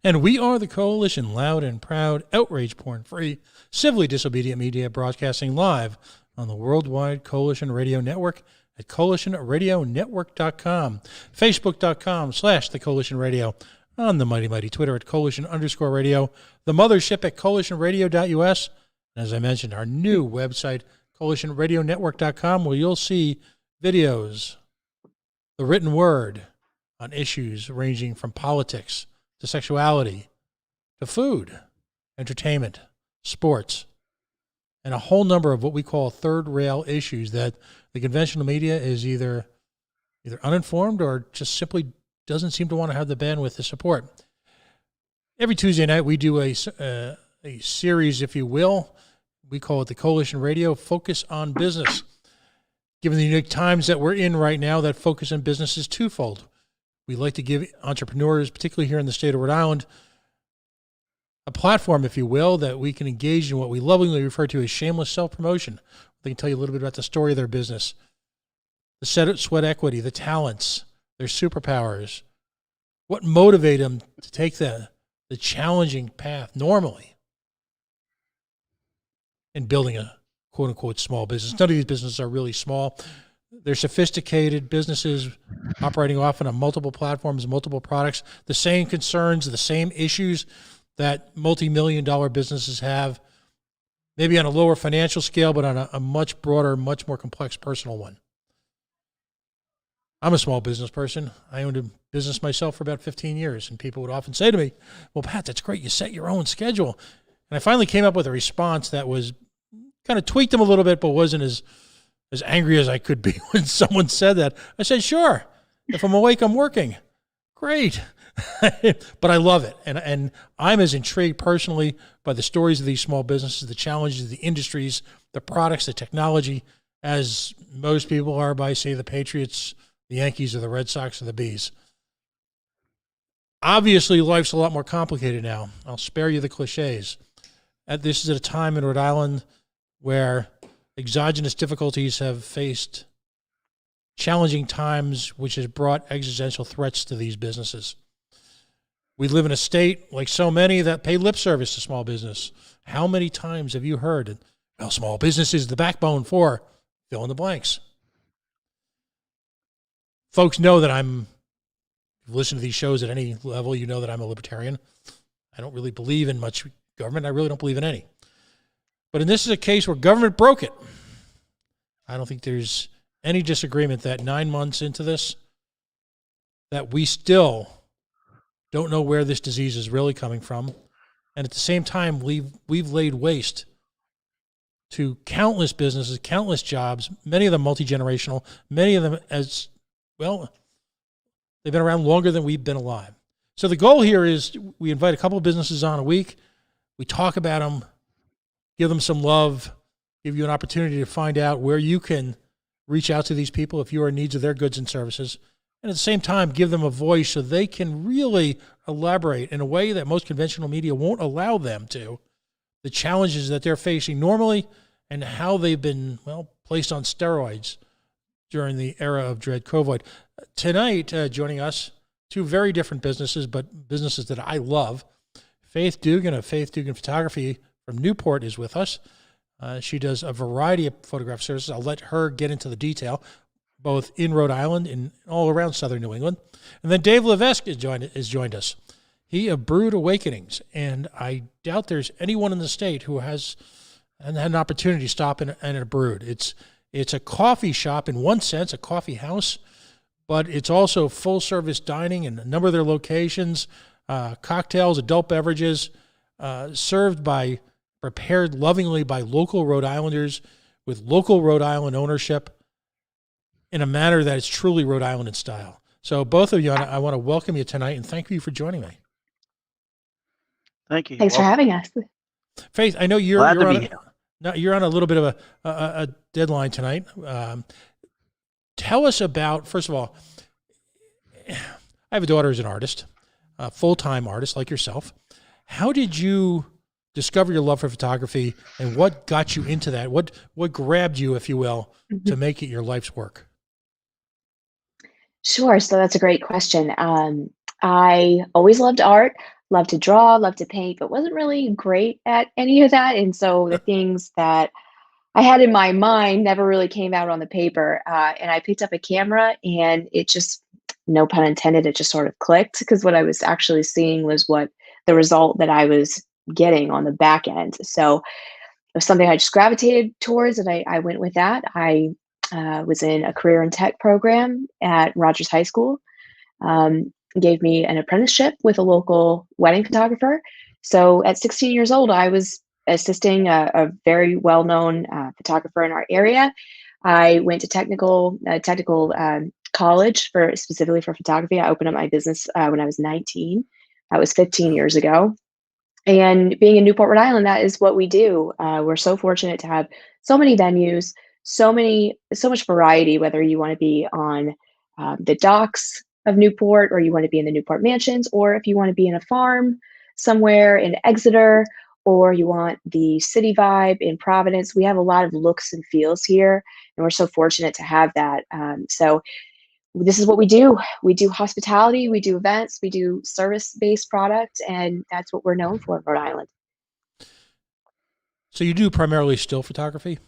And we are the Coalition, loud and proud, outrage porn-free, civilly disobedient media broadcasting live on the Worldwide Coalition Radio Network at coalitionradionetwork.com, facebook.com/the Coalition Radio, on the mighty Twitter at Coalition_radio, the mothership at coalitionradio.us, and as I mentioned, our new website, coalitionradionetwork.com, where you'll see videos, the written word on issues ranging from politics to sexuality to food, entertainment, sports, and a whole number of what we call third rail issues that the conventional media is either uninformed or just simply doesn't seem to want to have the bandwidth to support. Every Tuesday night we do a series, if you will. We call it the Coalition Radio Focus on Business. Given the unique times that we're in right now, that focus on business is twofold. We like to give entrepreneurs, particularly here in the state of Rhode Island, a platform, if you will, that we can engage in what we lovingly refer to as shameless self-promotion. They can tell you a little bit about the story of their business, the sweat equity, the talents, their superpowers, what motivated them to take the challenging path normally in building a quote-unquote small business. None of these businesses are really small. They're sophisticated businesses operating often on multiple platforms, multiple products, the same concerns, the same issues that multi-million-dollar businesses have, maybe on a lower financial scale, but on a much broader, much more complex personal one. I'm a small business person. I owned a business myself for about 15 years, and people would often say to me, well, Pat, that's great. You set your own schedule. And I finally came up with a response that was kind of tweaked them a little bit, but wasn't as angry as I could be when someone said that. I said, sure, if I'm awake, I'm working. Great. But I love it. And I'm as intrigued personally by the stories of these small businesses, the challenges of the industries, the products, the technology, as most people are by, say, the Patriots, the Yankees, or the Red Sox, or the Bees. Obviously, life's a lot more complicated now. I'll spare you the cliches. This is at a time in Rhode Island where exogenous difficulties have faced challenging times, which has brought existential threats to these businesses. We live in a state, like so many, that pay lip service to small business. How many times have you heard, well, small business is the backbone for fill in the blanks? Folks know that if you listen to these shows at any level, you know that I'm a libertarian. I don't really believe in much government. I really don't believe in any. But this is a case where government broke it. I don't think there's any disagreement that 9 months into this, that we still don't know where this disease is really coming from. And at the same time, we've laid waste to countless businesses, countless jobs, many of them multi-generational, many of them as, well, they've been around longer than we've been alive. So the goal here is we invite a couple of businesses on a week. We talk about them, give them some love, give you an opportunity to find out where you can reach out to these people if you are in need of their goods and services. And at the same time, give them a voice so they can really elaborate in a way that most conventional media won't allow them to, the challenges that they're facing normally and how they've been, well, placed on steroids during the era of dread COVID. Tonight, joining us, two very different businesses, but businesses that I love. Faith Dugan of Faith Dugan Photography from Newport is with us. She does a variety of photograph services. I'll let her get into the detail, both in Rhode Island and all around southern New England. And then Dave Levesque has joined us. He of Brood Awakenings, and I doubt there's anyone in the state who has had an opportunity to stop in a Brood. It's a coffee shop in one sense, a coffee house, but it's also full-service dining in a number of their locations, cocktails, adult beverages, prepared lovingly by local Rhode Islanders with local Rhode Island ownership in a manner that is truly Rhode Island in style. So both of you, I want to welcome you tonight and thank you for joining me. Thank you. Thanks for having us. Faith, I know you're on a little bit of a deadline tonight. Tell us about, first of all, I have a daughter who's an artist, a full-time artist like yourself. How did you discover your love for photography, and what got you into that? What grabbed you, if you will, to make it your life's work? Sure. So that's a great question. I always loved art, loved to draw, loved to paint, but wasn't really great at any of that. And so the things that I had in my mind never really came out on the paper. And I picked up a camera and it just, no pun intended, it just sort of clicked because what I was actually seeing was what the result that I was getting on the back end. So it was something I just gravitated towards, and I went with that. I was in a career in tech program at Rogers High School. Gave me an apprenticeship with a local wedding photographer. So at 16 years old, I was assisting a very well-known photographer in our area. I went to technical college for specifically for photography. I opened up my business when I was 19. That was 15 Wow. years ago. And being in Newport, Rhode Island, that is what we do. We're so fortunate to have so many venues, so much variety, whether you want to be on the docks of Newport or you want to be in the Newport Mansions, or if you want to be in a farm somewhere in Exeter, or you want the city vibe in Providence. We have a lot of looks and feels here, and we're so fortunate to have that. So this is what we do. We do hospitality, we do events, we do service-based product, and that's what we're known for in Rhode Island. So you do primarily still photography?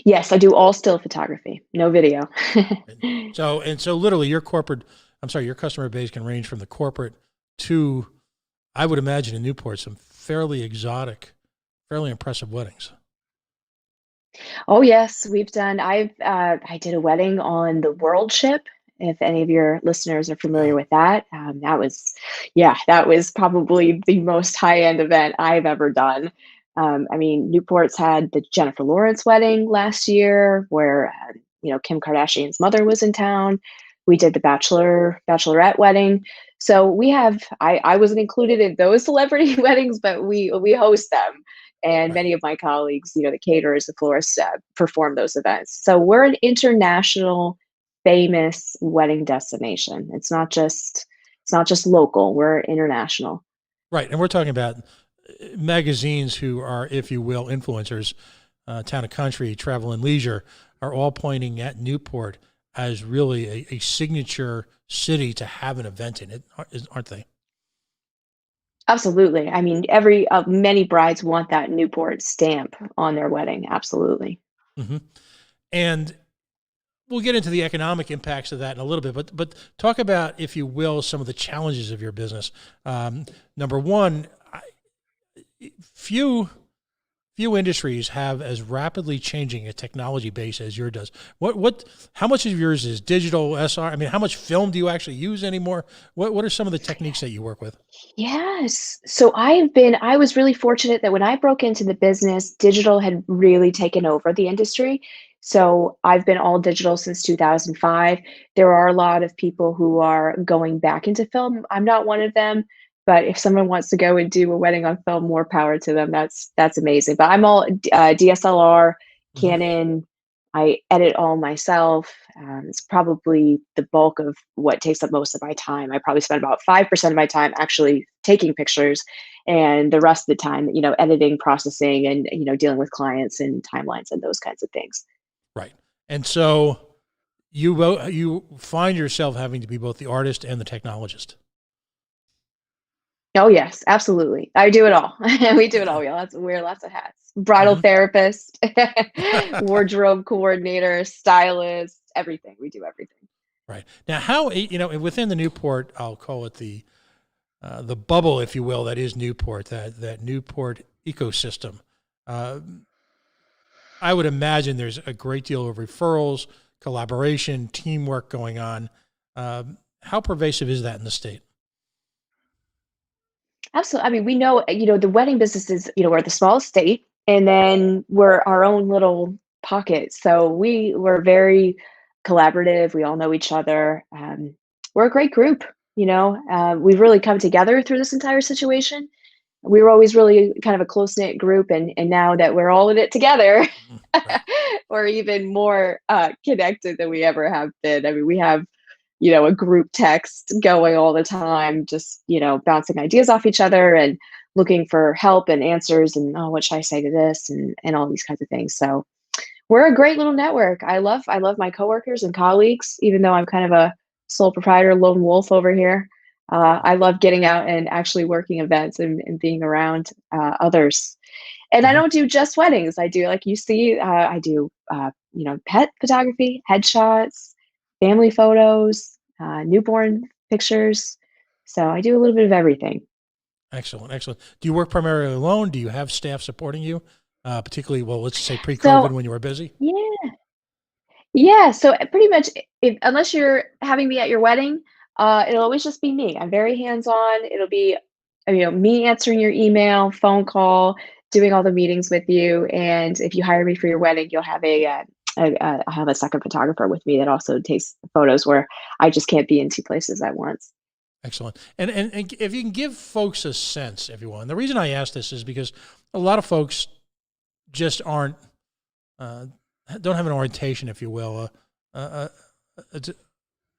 Yes, I do all still photography, no video. And so literally your customer base can range from the corporate to, I would imagine in Newport, some fairly exotic, fairly impressive weddings. Oh yes, I did a wedding on the World Ship. If any of your listeners are familiar Wow. with that, that was probably the most high end event I've ever done. I mean, Newport's had the Jennifer Lawrence wedding last year, where Kim Kardashian's mother was in town. We did the Bachelorette wedding. So we have. I wasn't included in those celebrity weddings, but we host them, and Right. many of my colleagues, the caterers, the florists, perform those events. So we're an international famous wedding destination. It's not just local. We're international. Right. And we're talking about magazines who are, if you will, influencers, Town and Country, Travel and Leisure, are all pointing at Newport as really a signature city to have an event in it, aren't they? Absolutely. I mean, every many brides want that Newport stamp on their wedding. Absolutely. Hmm. And we'll get into the economic impacts of that in a little bit, but talk about, if you will, some of the challenges of your business. Number one, few few industries have as rapidly changing a technology base as yours does. How much of yours is digital SR? I mean, how much film do you actually use anymore? What are some of the techniques that you work with? Yes. So I was really fortunate that when I broke into the business, digital had really taken over the industry. So I've been all digital since 2005. There are a lot of people who are going back into film. I'm not one of them, but if someone wants to go and do a wedding on film, more power to them. That's amazing. But I'm all DSLR, Hmm. Canon. I edit all myself. It's probably the bulk of what takes up most of my time. I probably spend about 5% of my time actually taking pictures, and the rest of the time, editing, processing, and dealing with clients and timelines and those kinds of things. Right. And so you find yourself having to be both the artist and the technologist. Oh yes, absolutely. I do it all. We do it all. Wear lots of hats. Bridal Hmm. therapist, wardrobe coordinator, stylist, everything. We do everything. Right. Now, how, within the Newport, I'll call it the bubble, if you will, that is Newport, that Newport ecosystem. Uh, I would imagine there's a great deal of referrals, collaboration, teamwork going on. How pervasive is that in the state? Absolutely. I mean, we know, the wedding business is, we're the smallest state, and then we're our own little pocket. So we're very collaborative. We all know each other. We're a great group. We've really come together through this entire situation. We were always really kind of a close knit group, and now that we're all in it together, Mhm. Right. we're even more connected than we ever have been. I mean, we have a group text going all the time, just, bouncing ideas off each other and looking for help and answers and, oh, what should I say to this? And all these kinds of things. So we're a great little network. I love my coworkers and colleagues, even though I'm kind of a sole proprietor, lone wolf over here. I love getting out and actually working events and being around others. And I Mhm. don't do just weddings. I do, like you see, I do, pet photography, headshots, family photos, newborn pictures. So I do a little bit of everything. Excellent, excellent. Do you work primarily alone? Do you have staff supporting you? Particularly, well, let's say pre-COVID So when you were busy. yeah, yeah. So pretty much, if unless you're having me at your wedding, it'll always just be me. I'm very hands-on. It'll be, me answering your email, phone call, doing all the meetings with you. And if you hire me for your wedding, you'll have I have a second photographer with me that also takes photos where I just can't be in two places at once. Excellent. And if you can give folks a sense, everyone, the reason I ask this is because a lot of folks just aren't uh, don't have an orientation, if you will. It's-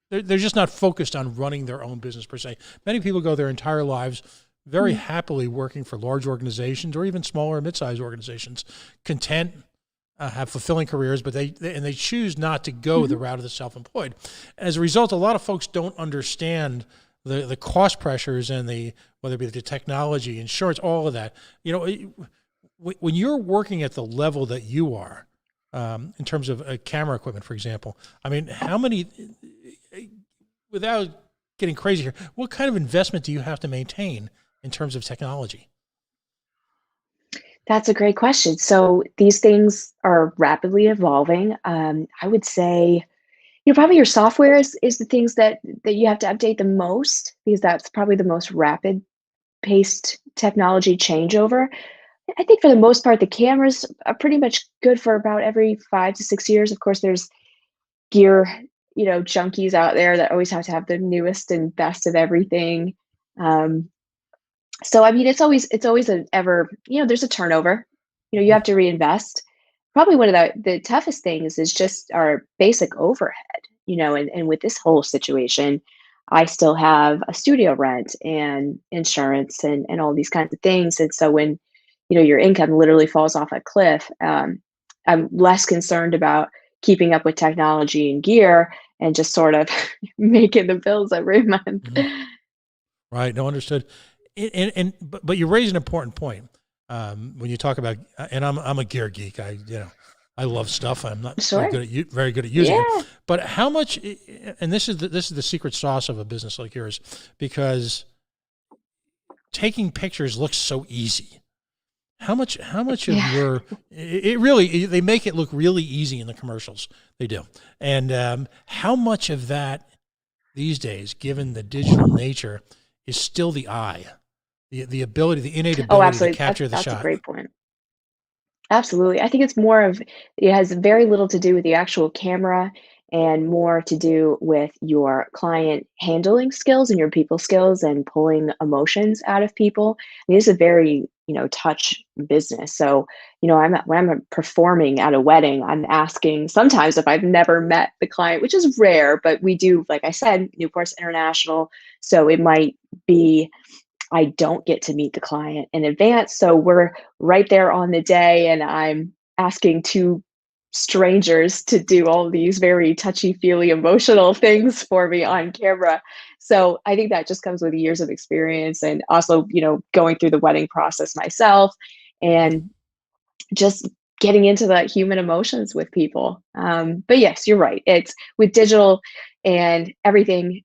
they're just not focused on running their own business per se. Many people go their entire lives very Mhm. happily working for large organizations or even smaller mid-sized organizations, content, have fulfilling careers, but they choose not to go the Mhm. route of the self-employed. As a result, a lot of folks don't understand the cost pressures and the whether it be the technology, insurance, all of that. You know, when you're working at the level that you are, in terms of camera equipment, for example, I mean, how many, without getting crazy here, what kind of investment do you have to maintain in terms of technology? That's a great question. So these things are rapidly evolving. I would say, probably your software is the things that you have to update the most because that's probably the most rapid paced technology changeover. I think for the most part, the cameras are pretty much good for about every 5 to 6 years. Of course, there's gear, junkies out there that always have to have the newest and best of everything. Um, so I mean, it's always an ever, there's a turnover. You Mhm. have to reinvest. Probably one of the toughest things is just our basic overhead, and with this whole situation, I still have a studio rent and insurance and all these kinds of things. And so when, your income literally falls off a cliff, I'm less concerned about keeping up with technology and gear and just sort of making the bills every month. Mhm. Right. No, understood. But you raise an important point when you talk about, and I'm a gear geek. I love stuff. I'm not very Sure. very good at using it. Yeah. But how much? And this is the secret sauce of a business like yours, because taking pictures looks so easy. How much of Yeah. your it really they make it look really easy in the commercials. They do. And how much of that these days, given the digital nature, is still the eye, the ability, the innate Oh, ability to absolutely. That's capture the that's a shot. great point. Absolutely. I think it's more of it has very little to do with the actual camera and more to do with your client handling skills and your people skills and pulling emotions out of people. I mean, it's a very, touch business. So, when I'm performing at a wedding, I'm asking sometimes if I've never met the client, which is rare, but we do, like I said, Newport's international. So it might be I don't get to meet the client in advance. So we're right there on the day, and I'm asking two strangers to do all these very touchy feely emotional things for me on camera. So I think that just comes with years of experience and also, going through the wedding process myself and just getting into the human emotions with people. But yes, you're right. It's with digital and everything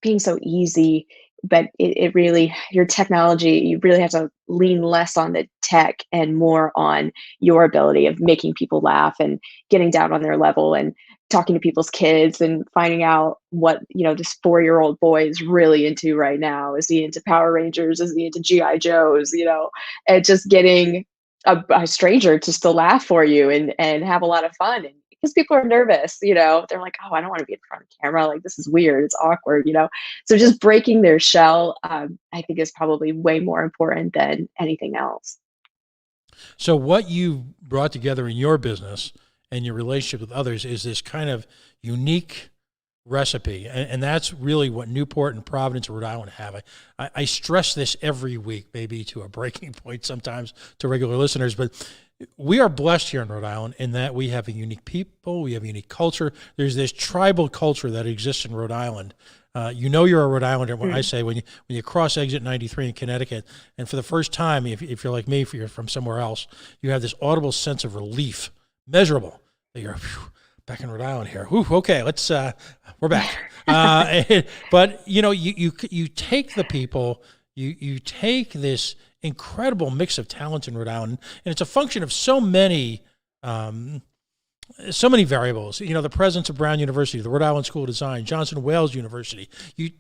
being so easy, but it really, your technology, you really have to lean less on the tech and more on your ability of making people laugh and getting down on their level and talking to people's kids and finding out what, this 4-year-old boy is really into right now. Is he into Power Rangers? Is he into GI Joes? And just getting a stranger just to laugh for you and have a lot of fun and because people are nervous, they're like, oh, I don't want to be in front of camera, like this is weird, it's awkward, so just breaking their shell, I think is probably way more important than anything else. So what you brought together in your business and your relationship with others is this kind of unique recipe, and that's really what Newport and Providence, Rhode Island have. I stress this every week, maybe to a breaking point sometimes to regular listeners, but we are blessed here in Rhode Island in that we have a unique people, we have a unique culture. There's this tribal culture that exists in Rhode Island You know you're a Rhode Islander when I say when you cross exit 93 in Connecticut, and for the first time, if you're like me, if you're from somewhere else, you have this audible sense of relief, measurable, that you're back in Rhode Island here. Whew, okay, let's we're back. But you take the people, you take this incredible mix of talent in Rhode Island, and it's a function of so many variables. The presence of Brown University, the Rhode Island School of Design, Johnson Wales University.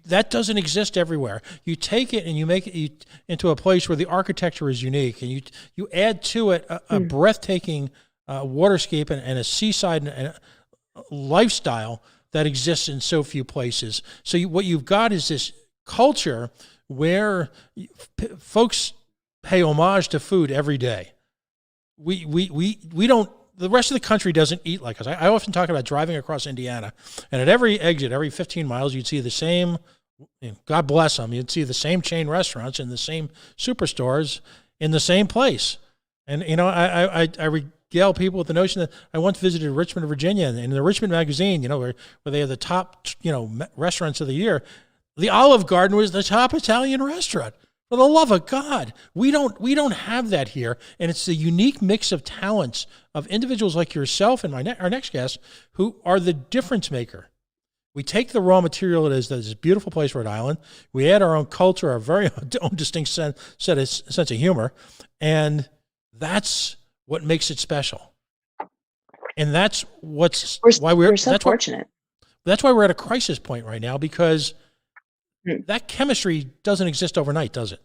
That doesn't exist everywhere. You take it and you make it into a place where the architecture is unique, and you add to it a breathtaking waterscape and a seaside and a lifestyle that exists in so few places. So what you've got is this culture where folks pay homage to food every day. We don't. The rest of the country doesn't eat like us. I often talk about driving across Indiana, and at every exit, every 15 miles, you'd see the same, God bless them, you'd see the same chain restaurants and the same superstores in the same place. And, I regale people with the notion that I once visited Richmond, Virginia, and in the Richmond Magazine, where they have the top, restaurants of the year, the Olive Garden was the top Italian restaurant. For the love of God, we don't have that here, and it's the unique mix of talents of individuals like yourself and our next guest who are the difference maker. We take the raw material it is, that is this beautiful place, Rhode Island. We add our own culture, our very own distinct sense of humor, and that's what makes it special. And that's why we're so fortunate. That's why we're at a crisis point right now, because that chemistry doesn't exist overnight, does it?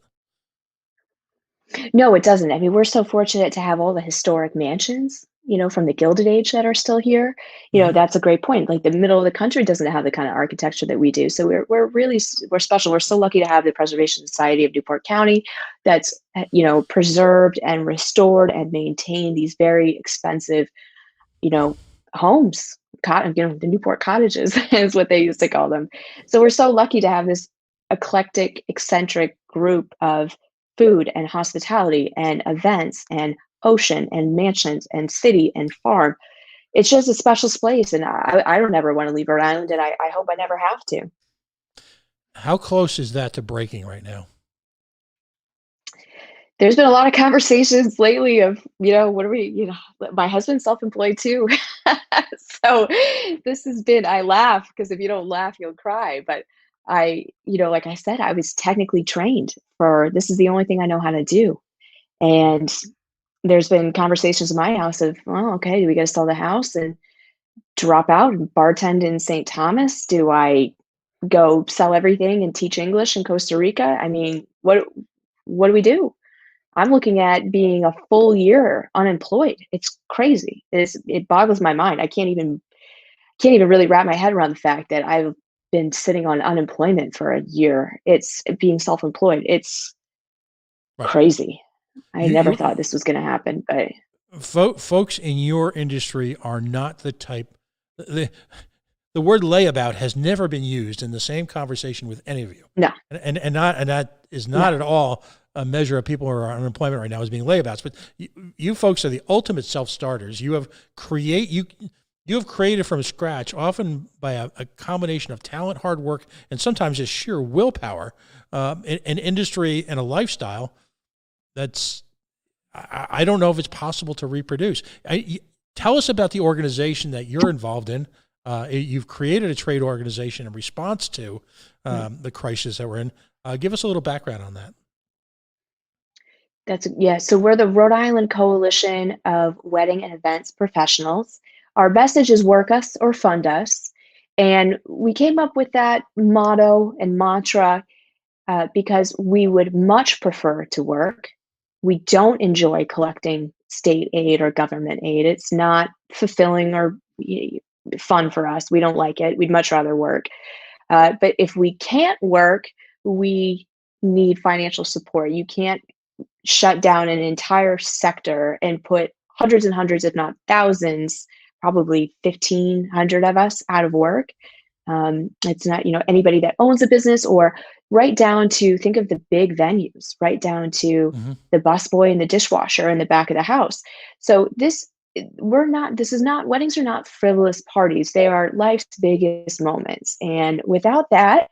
No, it doesn't. I mean, we're so fortunate to have all the historic mansions, from the Gilded Age that are still here. That's a great point. Like the middle of the country doesn't have the kind of architecture that we do. So we're special. We're so lucky to have the Preservation Society of Newport County that's, preserved and restored and maintained these very expensive, homes. The Newport cottages is what they used to call them. So we're so lucky to have this eclectic, eccentric group of food and hospitality and events and ocean and mansions and city and farm. It's just a special place, and I don't ever want to leave Rhode Island, and I hope I never have to. How close is that to breaking right now? There's been a lot of conversations lately of, what are we, my husband's self-employed too. So this has been, I laugh because if you don't laugh, you'll cry. But like I said, I was technically trained this is the only thing I know how to do. And there's been conversations in my house of, well, okay, do we got to sell the house and drop out and bartend in St. Thomas? Do I go sell everything and teach English in Costa Rica? I mean, what do we do? I'm looking at being a full year unemployed. It's crazy. It boggles my mind. I can't even really wrap my head around the fact that I've been sitting on unemployment for a year. It's being self-employed. It's crazy. I never thought this was going to happen, but folks in your industry are not the type. The word layabout has never been used in the same conversation with any of you. No, and that is not at all a measure of people who are on unemployment right now as being layabouts. But you folks are the ultimate self-starters. You have created from scratch, often by a combination of talent, hard work, and sometimes just sheer willpower, an industry and a lifestyle that's, I don't know if it's possible to reproduce. Tell us about the organization that you're involved in. You've created a trade organization in response to the crisis that we're in. Give us a little background on that. So we're the Rhode Island Coalition of Wedding and Events Professionals. Our message is work us or fund us. And we came up with that motto and mantra because we would much prefer to work. We don't enjoy collecting state aid or government aid. It's not fulfilling or fun for us. We don't like it. We'd much rather work. But if we can't work, we need financial support. You can't shut down an entire sector and put hundreds and hundreds, if not thousands, probably 1,500 of us out of work. It's not, anybody that owns a business, or right down to, think of the big venues, right down to the busboy and the dishwasher in the back of the house. So this weddings are not frivolous parties. They are life's biggest moments. And without that,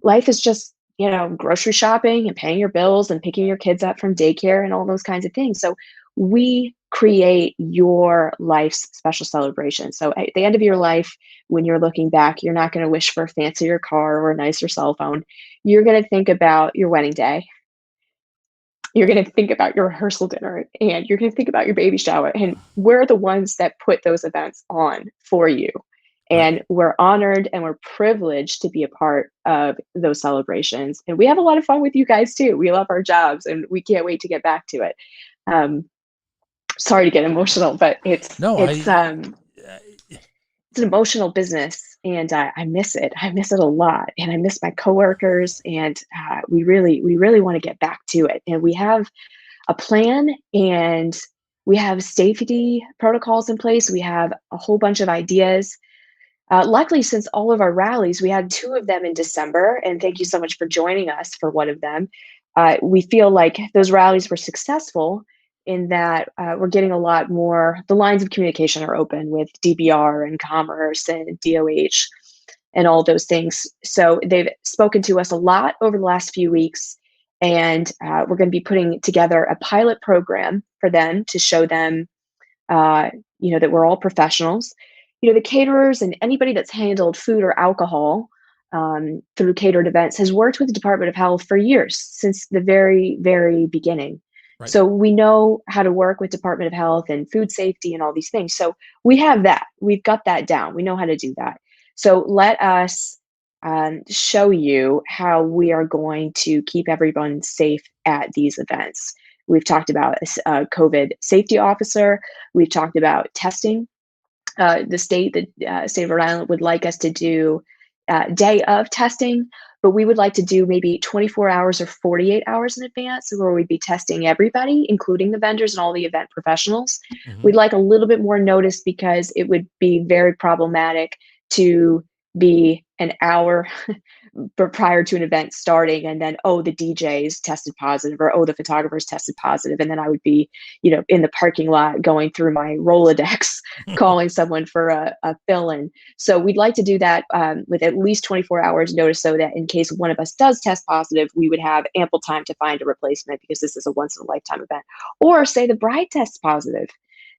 life is just, grocery shopping and paying your bills and picking your kids up from daycare and all those kinds of things. So we create your life's special celebration. So at the end of your life, when you're looking back, you're not going to wish for a fancier car or a nicer cell phone. You're going to think about your wedding day. You're going to think about your rehearsal dinner, and you're going to think about your baby shower. And we're the ones that put those events on for you. Right. And we're honored and we're privileged to be a part of those celebrations. And we have a lot of fun with you guys too. We love our jobs and we can't wait to get back to it. Sorry to get emotional, but it's an emotional business, and I miss it. I miss it a lot, and I miss my coworkers, and we really want to get back to it. And we have a plan, and we have safety protocols in place. We have a whole bunch of ideas. Luckily, since all of our rallies, we had 2 of them in December, and thank you so much for joining us for one of them. We feel like those rallies were successful in that we're getting a lot more, the lines of communication are open with DBR and Commerce and DOH and all those things. So they've spoken to us a lot over the last few weeks, and we're going to be putting together a pilot program for them to show them, that we're all professionals. The caterers and anybody that's handled food or alcohol through catered events has worked with the Department of Health for years, since the very, very beginning. Right. So we know how to work with Department of Health and food safety and all these things. So we have that. We've got that down. We know how to do that. So let us show you how we are going to keep everyone safe at these events. We've talked about a COVID safety officer. We've talked about testing. The state of Rhode Island would like us to do day of testing, but we would like to do maybe 24 hours or 48 hours in advance, where we'd be testing everybody, including the vendors and all the event professionals. Mm-hmm. We'd like a little bit more notice, because it would be very problematic to be an hour prior to an event starting, and then, the DJs tested positive, or the photographers tested positive, and then I would be, in the parking lot going through my Rolodex, calling someone for a fill-in. So we'd like to do that with at least 24 hours notice, so that in case one of us does test positive, we would have ample time to find a replacement, because this is a once-in-a-lifetime event. Or say the bride tests positive,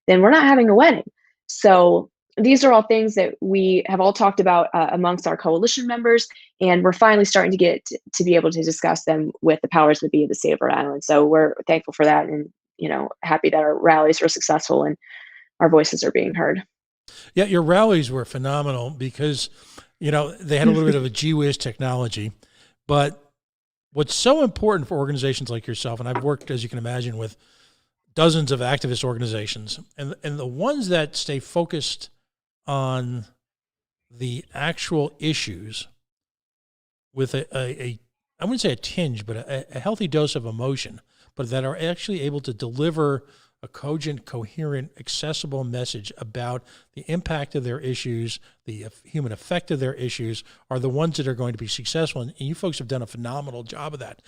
then we're not having a wedding. So these are all things that we have all talked about amongst our coalition members, and we're finally starting to get to be able to discuss them with the powers that be of the state of Rhode Island. So we're thankful for that, and happy that our rallies were successful and our voices are being heard. Yeah, your rallies were phenomenal, because they had a little bit of a gee whiz technology, but what's so important for organizations like yourself, and I've worked, as you can imagine, with dozens of activist organizations, and the ones that stay focused on the actual issues with a I wouldn't say a tinge, but a healthy dose of emotion, but that are actually able to deliver a cogent, coherent, accessible message about the impact of their issues, the human effect of their issues, are the ones that are going to be successful. And you folks have done a phenomenal job of that.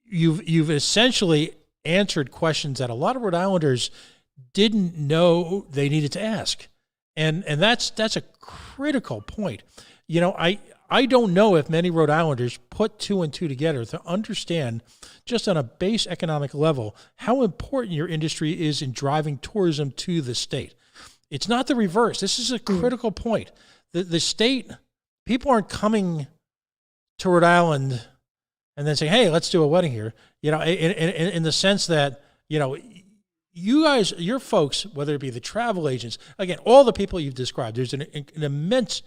You've essentially answered questions that a lot of Rhode Islanders didn't know they needed to ask. And that's a critical point. I don't know if many Rhode Islanders put 2 and 2 together to understand, just on a base economic level, how important your industry is in driving tourism to the state. It's not the reverse. This is a critical point. The state, people aren't coming to Rhode Island and then saying, hey, let's do a wedding here. In the sense that, you guys, your folks, whether it be the travel agents, again, all the people you've described, there's an immense,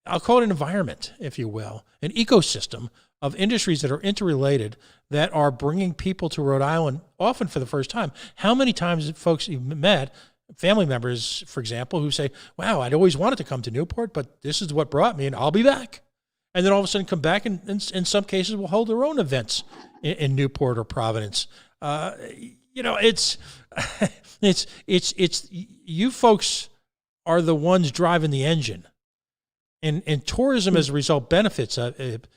I'll call it an environment, if you will, an ecosystem of industries that are interrelated, that are bringing people to Rhode Island, often for the first time. How many times have folks you've met, family members, for example, who say, wow, I'd always wanted to come to Newport, but this is what brought me, and I'll be back. And then all of a sudden come back, and in some cases will hold their own events in Newport or Providence. It's you folks are the ones driving the engine, and tourism as a result benefits it.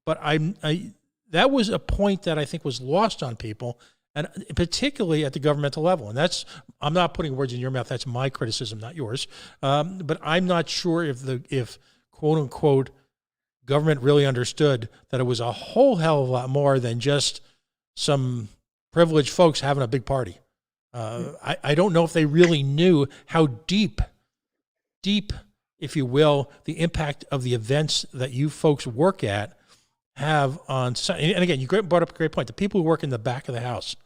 But that was a point that I think was lost on people, and particularly at the governmental level. And I'm not putting words in your mouth. That's my criticism, not yours. But I'm not sure if quote unquote government really understood that it was a whole hell of a lot more than just some privileged folks having a big party. I don't know if they really knew how deep, if you will, the impact of the events that you folks work at have on society. And again, you brought up a great point. The people who work in the back of the house,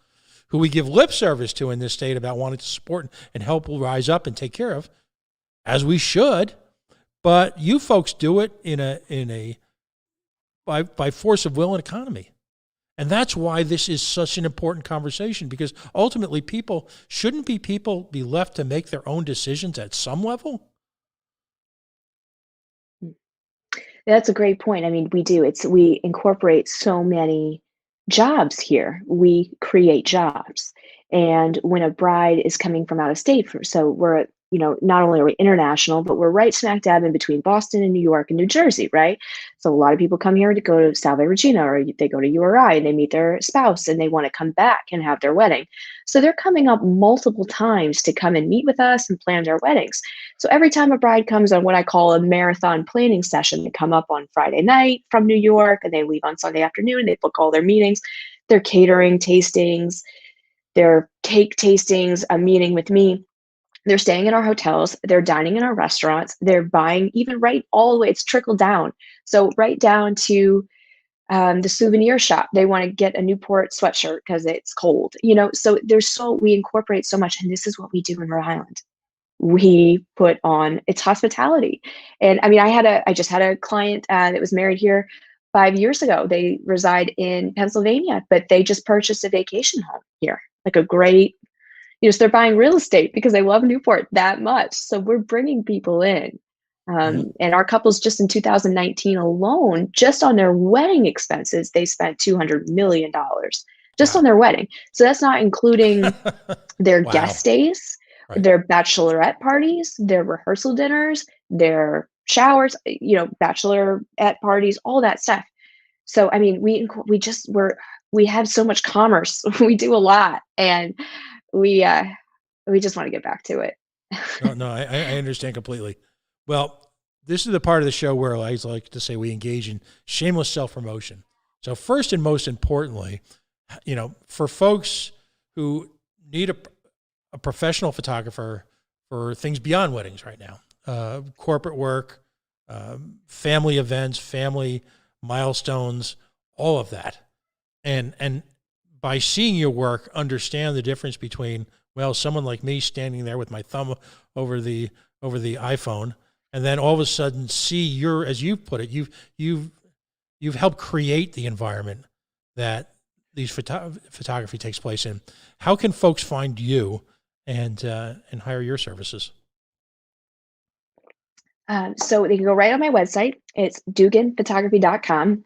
who we give lip service to in this state about wanting to support and help rise up and take care of, as we should, but you folks do it by force of will and economy. And that's why this is such an important conversation, because ultimately shouldn't people be left to make their own decisions at some level? That's a great point. I mean, we do. We incorporate so many jobs here. We create jobs. And when a bride is coming from out of state, so we're, not only are we international, but we're right smack dab in between Boston and New York and New Jersey, right? So a lot of people come here to go to Salve Regina, or they go to URI and they meet their spouse and they want to come back and have their wedding. So they're coming up multiple times to come and meet with us and plan their weddings. So every time a bride comes on what I call a marathon planning session, they come up on Friday night from New York and they leave on Sunday afternoon. They book all their meetings, their catering tastings, their cake tastings, a meeting with me. They're staying in our hotels. They're dining in our restaurants. They're buying even right all the way. It's trickled down. So right down to the souvenir shop. They want to get a Newport sweatshirt because it's cold. So we incorporate so much, and this is what we do in Rhode Island. We put on, it's hospitality. And I mean, I just had a client that was married here 5 years ago. They reside in Pennsylvania, but they just purchased a vacation home here, like a great. So they're buying real estate because they love Newport that much. So we're bringing people in. And our couples, just in 2019 alone, just on their wedding expenses, they spent $200 million just on their wedding. So that's not including their guest stays, their bachelorette parties, their rehearsal dinners, their showers, bachelorette parties, all that stuff. So, I mean, we have so much commerce. We do a lot, and we just want to get back to it. No, I understand completely. Well, this is the part of the show where I like to say we engage in shameless self-promotion. So first and most importantly, for folks who need a professional photographer for things beyond weddings right now, corporate work, family events, family milestones, all of that. And by seeing your work, understand the difference between, someone like me standing there with my thumb over the iPhone, and then all of a sudden see as you put it, you've helped create the environment that these photography takes place in. How can folks find you and hire your services? So they can go right on my website. It's duganphotography.com.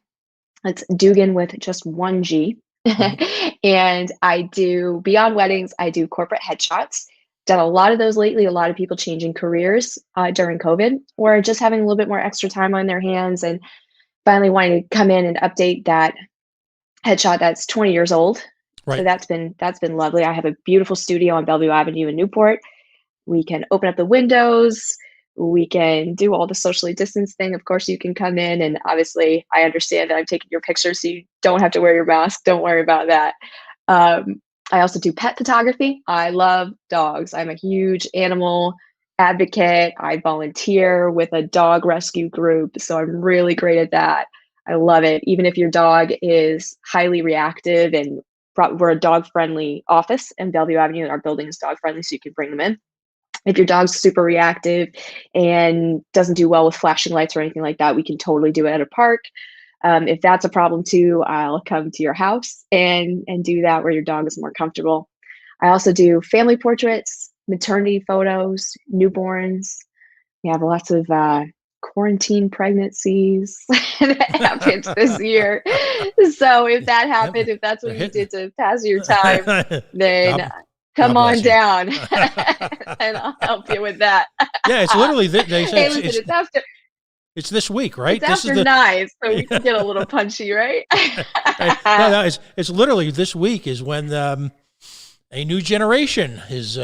It's Dugan with just one G. And I do, beyond weddings, I do corporate headshots. Done a lot of those lately. A lot of people changing careers during COVID, or just having a little bit more extra time on their hands and finally wanting to come in and update that headshot that's 20 years old. Right. So that's been lovely. I have a beautiful studio on Bellevue Avenue in Newport. We can open up the windows. We can do all the socially distanced thing. Of course, you can come in, and obviously I understand that I'm taking your picture, so you don't have to wear your mask. Don't worry about that. I also do pet photography. I love dogs. I'm a huge animal advocate. I volunteer with a dog rescue group, so I'm really great at that. I love it. Even if your dog is highly reactive, and we're a dog-friendly office in Bellevue Avenue, and our building is dog-friendly, so you can bring them in. If your dog's super reactive and doesn't do well with flashing lights or anything like that, we can totally do it at a park. If that's a problem too, I'll come to your house and do that where your dog is more comfortable. I also do family portraits, maternity photos, newborns. We have lots of quarantine pregnancies that happened this year. So if that happened, if that's what you did to pass your time, then come on down and I'll help you with that. Yeah, it's literally, they say hey, listen, it's this week, right? It's This is after the 9, so we can get a little punchy, right? right. No, it's literally this week is when a new generation is.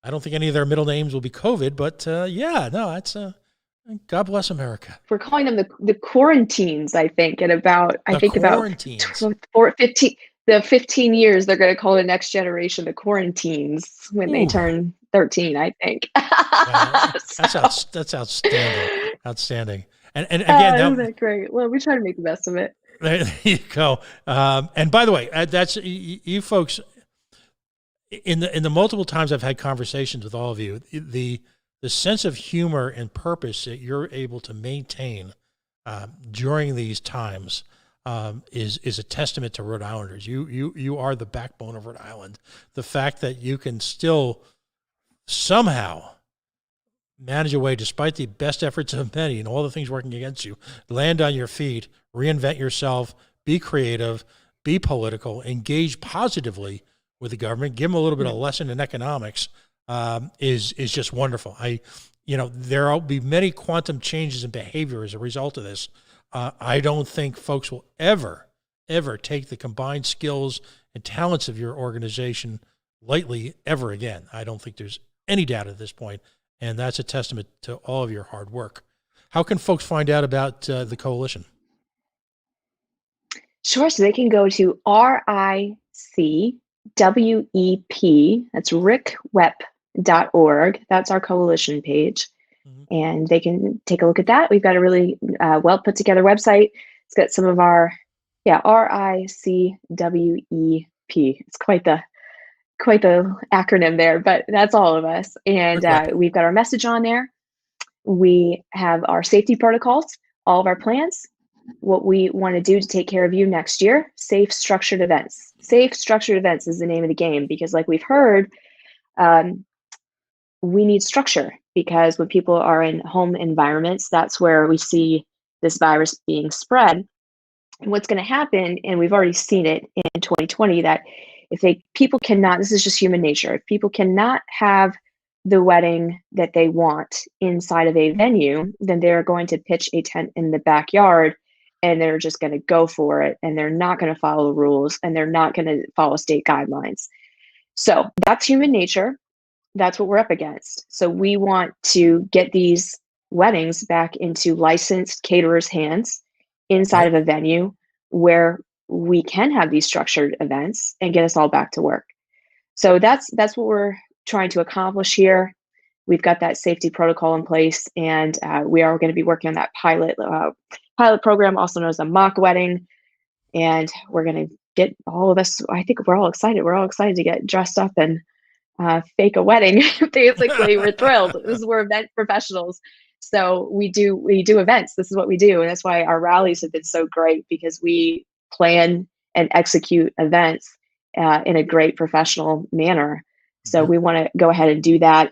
I don't think any of their middle names will be COVID, but yeah, no, that's God bless America. We're calling them the quarantines, I think, in about The quarantines. 15, the 15 years they're going to call the next generation the quarantines when they Ooh. turn 13, I think. Wow, that's outstanding. Outstanding. And again, Isn't that great? Well, we try to make the best of it. there you go. And by the way, that's you folks. In the multiple times I've had conversations with all of you, the sense of humor and purpose that you're able to maintain during these times is a testament to Rhode Islanders. You are the backbone of Rhode Island. The fact that you can still somehow manage a way, despite the best efforts of many and all the things working against you, land on your feet, reinvent yourself, be creative, be political, engage positively with the government, give them a little bit of a lesson in economics, is just wonderful. There will be many quantum changes in behavior as a result of this. I don't think folks will ever take the combined skills and talents of your organization lightly ever again. I don't think there's any doubt at this point, and that's a testament to all of your hard work. How can folks find out about the coalition? Sure. So they can go to RICWEP, that's ricwep.org. That's our coalition page. Mm-hmm. And they can take a look at that. We've got a really well put together website. It's got some of our, RICWEP. It's quite the acronym there, but that's all of us. And we've got our message on there. We have our safety protocols, all of our plans, what we want to do to take care of you next year. Safe structured events. Safe structured events is the name of the game, because like we've heard, we need structure, because when people are in home environments, that's where we see this virus being spread. And what's going to happen, and we've already seen it in 2020, that people cannot, this is just human nature, if people cannot have the wedding that they want inside of a venue, then they're going to pitch a tent in the backyard, and they're just going to go for it, and they're not going to follow the rules, and they're not going to follow state guidelines. So that's human nature. That's what we're up against. So we want to get these weddings back into licensed caterers' hands inside of a venue where we can have these structured events and get us all back to work. So that's what we're trying to accomplish here. We've got that safety protocol in place, and we are going to be working on that pilot program, also known as a mock wedding. And we're going to get all of us, I think we're all excited. We're all excited to get dressed up and fake a wedding. Basically, we're thrilled. We're event professionals. So we do events. This is what we do. And that's why our rallies have been so great, because we plan and execute events in a great professional manner. So we want to go ahead and do that.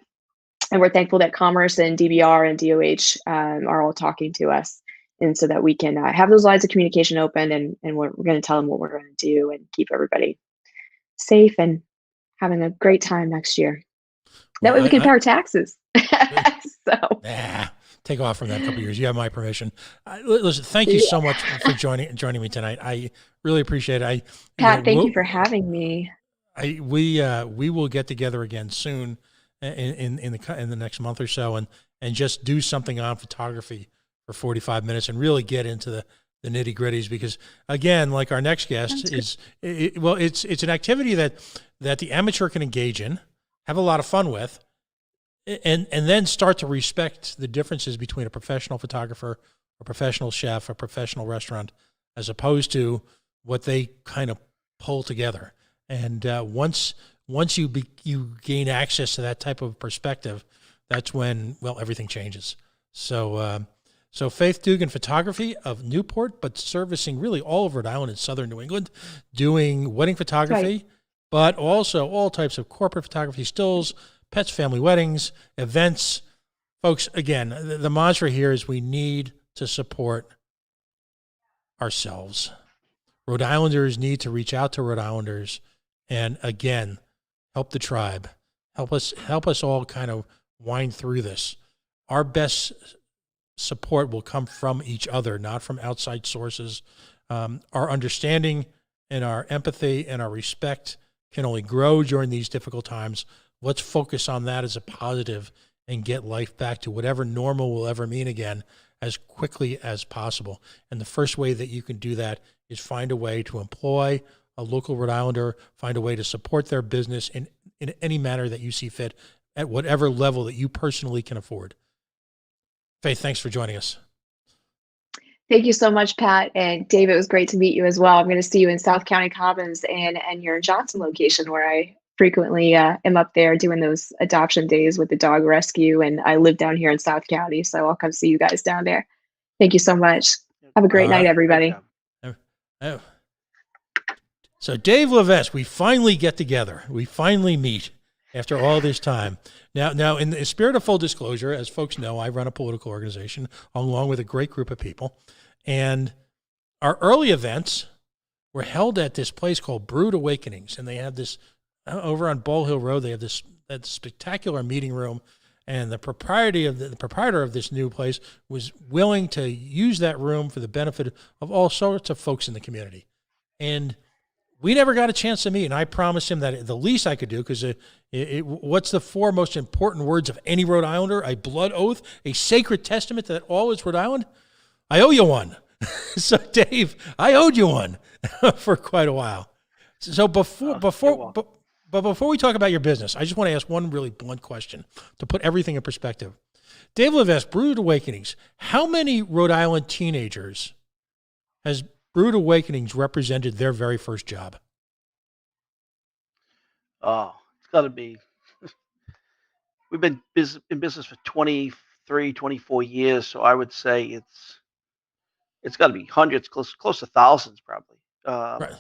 And we're thankful that Commerce and DBR and DOH are all talking to us, and so that we can have those lines of communication open, and we're going to tell them what we're going to do and keep everybody safe and having a great time next year. That way we can pay our taxes. So take off from that couple of years. You have my permission. Listen, thank you so much for joining me tonight. I really appreciate it. Pat, thank you for having me. We will get together again soon in the next month or so, and just do something on photography for 45 minutes and really get into the nitty gritties, because again, like our next guest it's an activity that the amateur can engage in, have a lot of fun with, and then start to respect the differences between a professional photographer, a professional chef, a professional restaurant, as opposed to what they kind of pull together. And once you gain access to that type of perspective, that's when everything changes. So Faith Dugan Photography of Newport, but servicing really all of Rhode Island and southern New England, doing wedding photography, but also all types of corporate photography, stills, pets, family weddings, events. Folks, again, the mantra here is we need to support ourselves. Rhode Islanders need to reach out to Rhode Islanders and, again, help the tribe. Help us all kind of wind through this. Our best support will come from each other, not from outside sources. Our understanding and our empathy and our respect can only grow during these difficult times. Let's focus on that as a positive and get life back to whatever normal will ever mean again as quickly as possible. And the first way that you can do that is find a way to employ a local Rhode Islander, find a way to support their business in any manner that you see fit at whatever level that you personally can afford. Faith, thanks for joining us. Thank you so much, Pat. And Dave, it was great to meet you as well. I'm going to see you in South County Commons and your Johnson location, where I frequently am up there doing those adoption days with the dog rescue. And I live down here in South County, so I'll come see you guys down there. Thank you so much. Have a great night, everybody. So Dave Levesque, we finally get together. We finally meet after all this time. Now, in the spirit of full disclosure, as folks know, I run a political organization along with a great group of people. And our early events were held at this place called Brood Awakenings. And they have this, over on Ball Hill Road, they have that spectacular meeting room. And the proprietor of this new place was willing to use that room for the benefit of all sorts of folks in the community. And we never got a chance to meet, and I promised him that the least I could do, because what's the four most important words of any Rhode Islander? A blood oath, a sacred testament that all is Rhode Island? I owe you one. So, Dave, I owed you one for quite a while. So before we talk about your business, I just want to ask one really blunt question to put everything in perspective. Dave Levesque, Brood Awakenings, how many Rhode Island teenagers has Brood Awakenings represented their very first job? Oh, it's got to be. We've been in business for 23, 24 years, so I would say it's got to be hundreds, close to thousands probably. Right.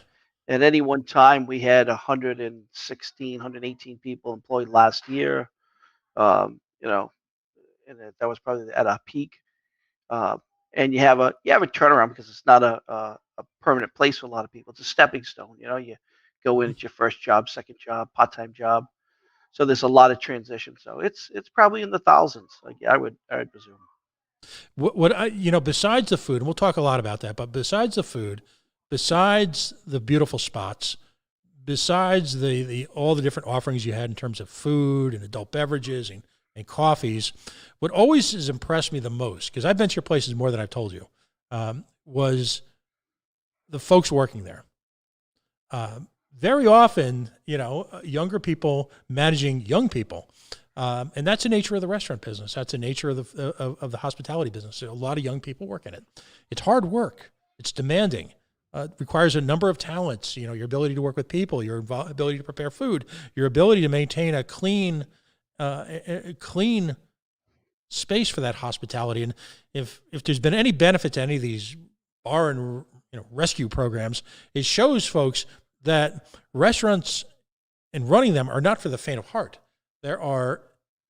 At any one time, we had 116, 118 people employed last year. And that was probably at our peak. And you have a turnaround because it's not a permanent place for a lot of people. It's a stepping stone. You go in, it's your first job, second job, part-time job. So there's a lot of transition. So it's probably in the thousands. I would presume. Besides the food, and we'll talk a lot about that, but besides the food, besides the beautiful spots, besides the all the different offerings you had in terms of food and adult beverages and coffees, what always has impressed me the most, because I've been to your places more than I've told you, was the folks working there. Very often, younger people managing young people. And that's the nature of the restaurant business. That's the nature of the hospitality business. A lot of young people work in it. It's hard work. It's demanding. It requires a number of talents, your ability to work with people, your ability to prepare food, your ability to maintain a clean space for that hospitality. And if there's been any benefit to any of these bar and rescue programs, it shows folks that restaurants and running them are not for the faint of heart. There are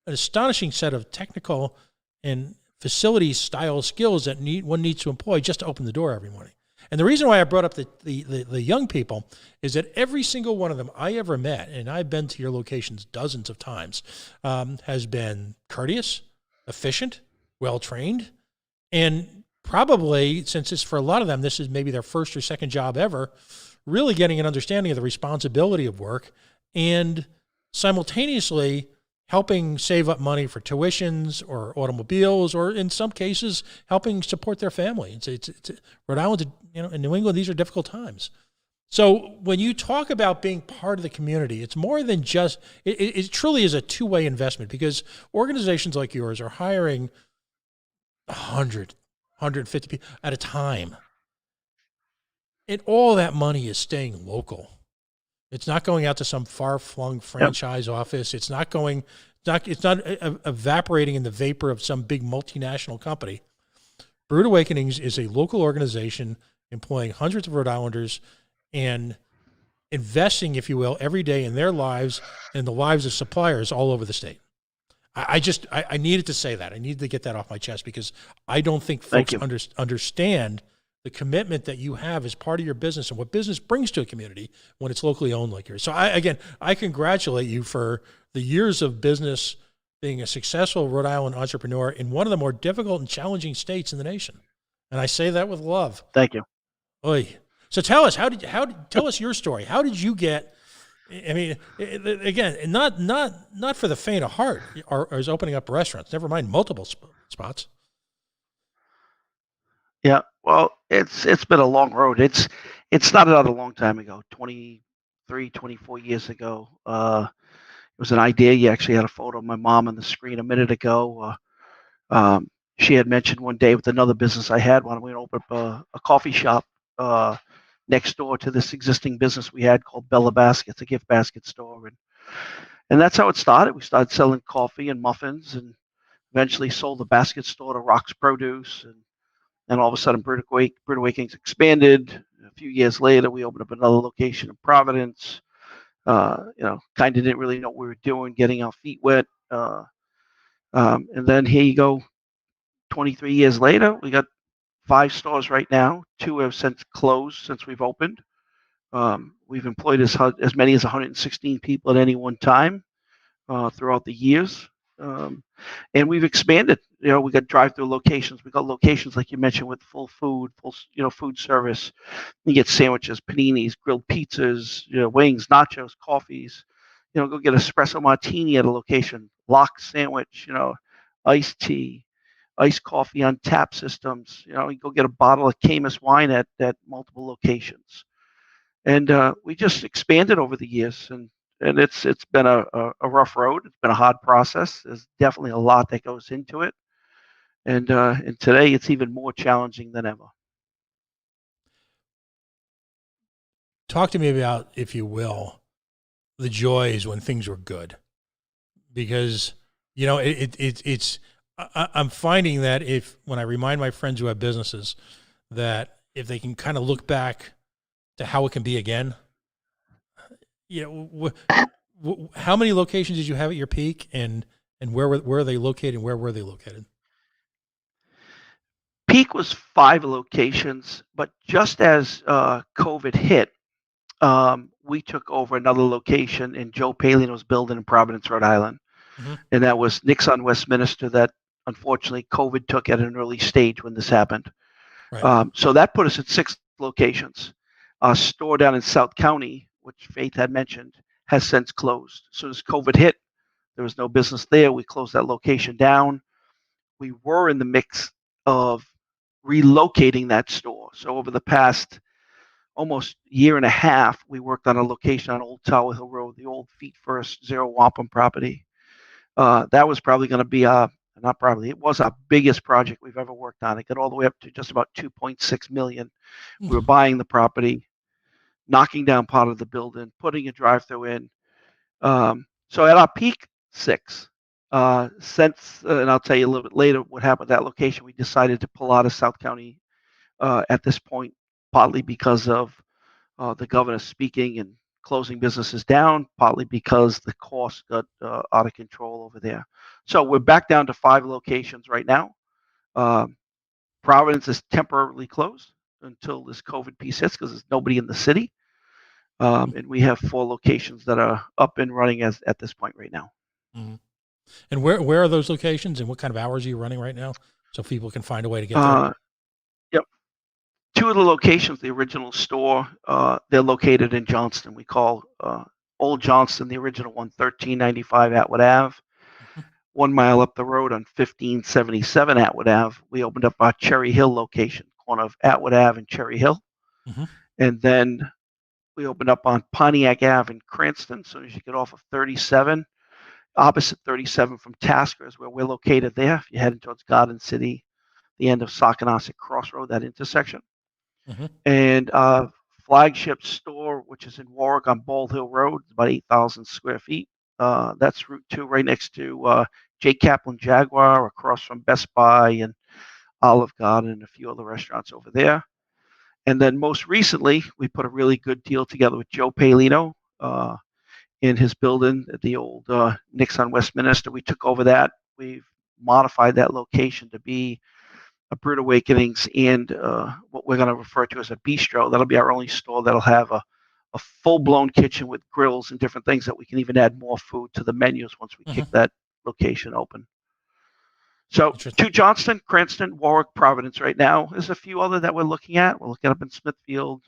an astonishing set of technical and facility style skills that one needs to employ just to open the door every morning. And the reason why I brought up the young people is that every single one of them I ever met, and I've been to your locations dozens of times, has been courteous, efficient, well-trained, and probably, since it's for a lot of them, this is maybe their first or second job ever, really getting an understanding of the responsibility of work and simultaneously helping save up money for tuitions or automobiles, or in some cases, helping support their family. It's Rhode Island, in New England, these are difficult times. So when you talk about being part of the community, it's more than just, it truly is a two-way investment, because organizations like yours are hiring 100, 150 people at a time. And all that money is staying local. It's not going out to some far-flung franchise office. It's not evaporating in the vapor of some big multinational company. Brood Awakenings is a local organization employing hundreds of Rhode Islanders and investing, if you will, every day in their lives and the lives of suppliers all over the state. I needed to say that. I needed to get that off my chest, because I don't think folks understand the commitment that you have as part of your business and what business brings to a community when it's locally owned like yours. So I congratulate you for the years of business being a successful Rhode Island entrepreneur in one of the more difficult and challenging states in the nation. And I say that with love. Thank you. Oy. So tell us, tell us your story. How did you get, I mean, again, not for the faint of heart, or is opening up restaurants, never mind multiple spots. Yeah. Well, it's been a long road. It started out a long time ago, 23, 24 years ago. It was an idea. You actually had a photo of my mom on the screen a minute ago. She had mentioned one day with another business I had, why don't we open up a coffee shop next door to this existing business we had called Levesque. It's a gift basket store, and that's how it started. We started selling coffee and muffins, and eventually sold the basket store to Rock's Produce, and all of a sudden, Brewed Awakenings expanded. A few years later, we opened up another location in Providence. Kind of didn't really know what we were doing, getting our feet wet. And then here you go, 23 years later, we got 5 stores right now. 2 have since closed since we've opened. We've employed as many as 116 people at any one time throughout the years. And we've expanded. We got drive-through locations. We got locations like you mentioned with full food, food service. You get sandwiches, paninis, grilled pizzas, wings, nachos, coffees. Go get espresso martini at a location, lock sandwich, iced tea, iced coffee on tap systems. You go get a bottle of Camus wine at multiple locations. And we just expanded over the years, and it's been a rough road. It's been a hard process. There's definitely a lot that goes into it, and today it's even more challenging than ever. Talk to me about, if you will, the joys when things were good, because it's I'm finding that when I remind my friends who have businesses that if they can kind of look back to how it can be again. How many locations did you have at your peak, and where are they located, and where were they located? Peak was 5 locations, but just as COVID hit, we took over another location in Joe Palino's building in Providence, Rhode Island. Mm-hmm. And that was Nick's on Westminster that unfortunately COVID took at an early stage when this happened. Right. So that put us at 6 locations. Our store down in South County, which Faith had mentioned, has since closed. So as COVID hit, there was no business there. We closed that location down. We were in the mix of relocating that store. So over the past almost year and a half, we worked on a location on Old Tower Hill Road, the old Feet First Zero Wampum property. That was probably going to be it was our biggest project we've ever worked on. It got all the way up to just about $2.6 million. We were buying the property, knocking down part of the building, putting a drive-through in. So at our peak, 6. And I'll tell you a little bit later what happened at that location. We decided to pull out of South County at this point, partly because of the governor speaking and closing businesses down, partly because the costs got out of control over there. So we're back down to 5 locations right now. Providence is temporarily closed until this COVID piece hits because there's nobody in the city. And we have 4 locations that are up and running at this point right now. Mm-hmm. And where are those locations, and what kind of hours are you running right now, so people can find a way to get there? Yep. 2 of the locations, the original store, they're located in Johnston. We call Old Johnston, the original one, 1395 Atwood Ave. Mm-hmm. 1 mile up the road on 1577 Atwood Ave, we opened up our Cherry Hill location, corner of Atwood Ave and Cherry Hill. Mm-hmm. And then we opened up on Pontiac Ave in Cranston, so as you get off of 37, opposite 37 from Tasker is where we're located there. If you're heading towards Garden City, the end of Sockanosset Crossroad, that intersection. Mm-hmm. And flagship store, which is in Warwick on Bald Hill Road, about 8,000 square feet. That's Route 2, right next to J. Kaplan Jaguar, across from Best Buy and Olive Garden and a few other restaurants over there. And then most recently, we put a really good deal together with Joe Palino in his building at the old Nick's on Westminster. We took over that. We've modified that location to be a Brewed Awakenings and what we're going to refer to as a bistro. That'll be our only store that'll have a full-blown kitchen with grills and different things that we can even add more food to the menus once we kick that location open. So Interesting. to Johnston, Cranston, Warwick, Providence right now. There's a few other that we're looking at. We're looking up in Smithfield.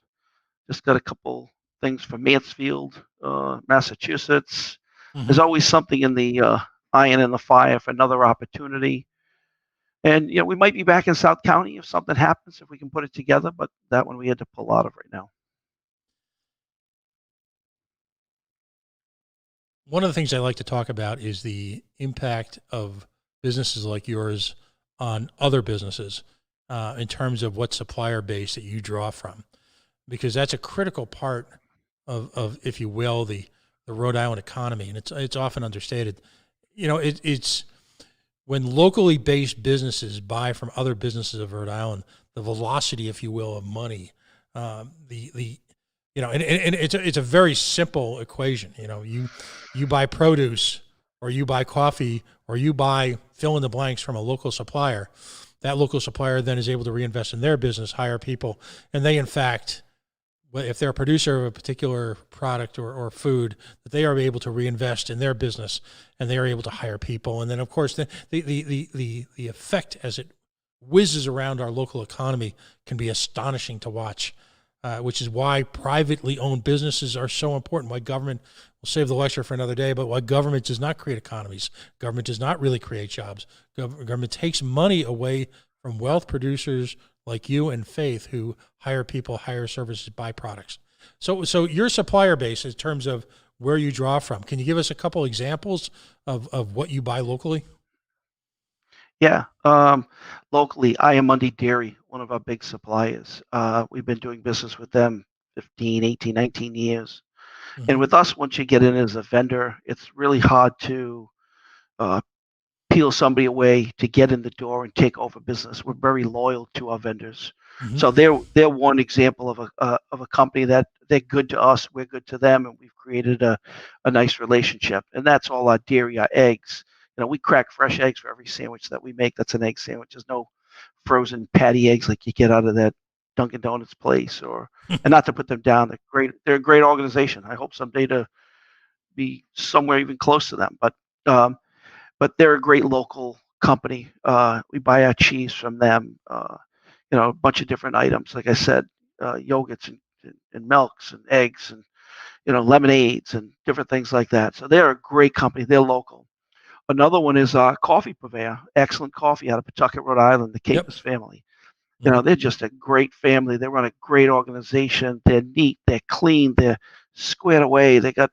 Just got a couple things for Mansfield, Massachusetts. There's always something in the iron in the fire for another opportunity. And we might be back in South County if something happens, if we can put it together. But that one we had to pull out of right now. One of the things I like to talk about is the impact of businesses like yours on other businesses in terms of what supplier base that you draw from, because that's a critical part of if you will, the Rhode Island economy, and it's often understated. It's when locally based businesses buy from other businesses of Rhode Island, the velocity, if you will, of money, and it's a very simple equation. You buy produce, or you buy coffee, or you buy fill in the blanks from a local supplier. That local supplier then is able to reinvest in their business, hire people, and they, in fact, if they're a producer of a particular product or food, that they are able to reinvest in their business, and they are able to hire people. And then, of course, the effect as it whizzes around our local economy can be astonishing to watch, which is why privately owned businesses are so important, why government, we'll save the lecture for another day, but why government does not create economies. Government does not really create jobs. Government takes money away from wealth producers like you and Faith, who hire people, hire services, buy products. So your supplier base, in terms of where you draw from, can you give us a couple examples of what you buy locally? Yeah. Locally, I Am Monday Dairy, one of our big suppliers. We've been doing business with them 15, 18, 19 years. Mm-hmm. And with us, once you get in as a vendor, it's really hard to peel somebody away to get in the door and take over business. We're very loyal to our vendors. Mm-hmm. So they're one example of a company that they're good to us, we're good to them, and we've created a nice relationship. And that's all our dairy, our eggs. We crack fresh eggs for every sandwich that we make. That's an egg sandwich. There's no frozen patty eggs like you get out of that Dunkin' Donuts place, and not to put them down. They're great. They're a great organization. I hope someday to be somewhere even close to them. But they're a great local company. We buy our cheese from them. A bunch of different items. Like I said, yogurts and milks and eggs and lemonades and different things like that. So they're a great company. They're local. Another one is Coffee Purveyor, excellent coffee out of Pawtucket, Rhode Island, the Capus family. They're just a great family. They run a great organization. They're neat. They're clean. They're squared away. They got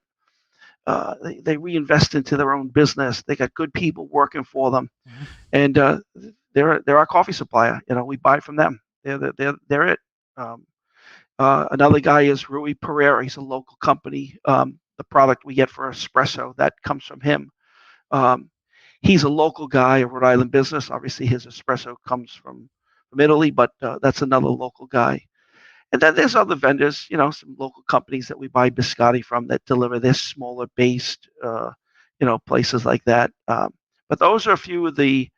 they reinvest into their own business. They got good people working for them, and they're our coffee supplier. We buy from them. They're it. Another guy is Rui Pereira. He's a local company. The product we get for espresso that comes from him. He's a local guy, a Rhode Island business. Obviously, his espresso comes from Italy, but that's another local guy. And then there's other vendors, some local companies that we buy biscotti from that deliver this smaller based, places like that. But those are a few of the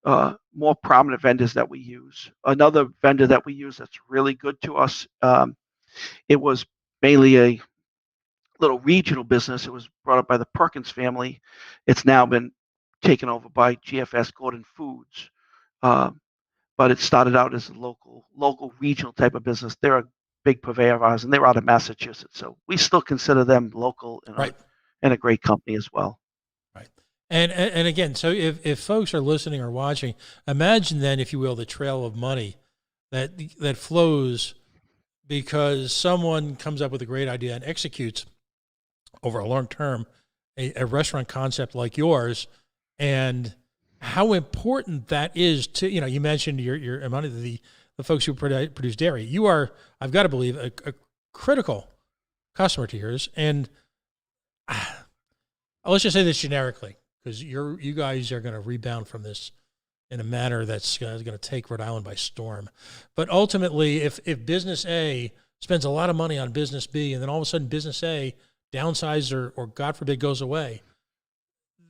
more prominent vendors that we use. Another vendor that we use that's really good to us, it was mainly a little regional business. It was brought up by the Perkins family. It's now been taken over by GFS Gordon Foods. But it started out as a local regional type of business. They're a big purveyor of ours, and they're out of Massachusetts. So we still consider them local and a great company as well. Right. And again, so if folks are listening or watching, imagine then, if you will, the trail of money that flows because someone comes up with a great idea and executes over a long term a restaurant concept like yours, and how important that is to, you mentioned your amount of the folks who produce dairy. You are, I've got to believe, a critical customer to yours. And let's just say this generically, because you guys are going to rebound from this in a manner that's going to take Rhode Island by storm. But ultimately, if business A spends a lot of money on business B, and then all of a sudden business A downsizes or God forbid goes away,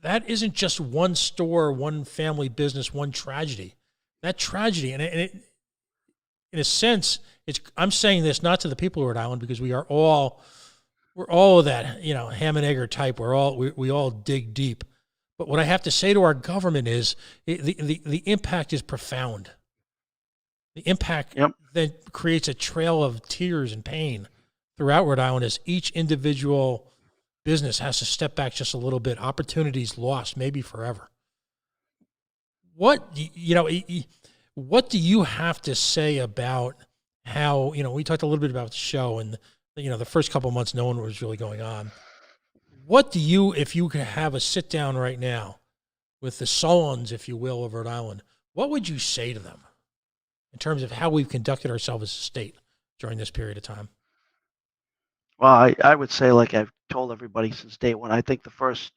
that isn't just one store, one family business, one tragedy. That tragedy, and it, in a sense, I'm saying this not to the people of Rhode Island, because we're all of that, ham and egger type. We all dig deep, But what I have to say to our government is the impact is profound. The impact Yep. that creates a trail of tears and pain throughout Rhode Island as each individual business has to step back just a little bit. Opportunities lost, maybe forever. What what do you have to say about how we talked a little bit about the show and the first couple of months no one was really going on. What do you, if you could have a sit down right now with the Sullins, if you will, of Rhode Island, what would you say to them in terms of how we've conducted ourselves as a state during this period of time? Well, I would say, like I've told everybody since day one, I think the first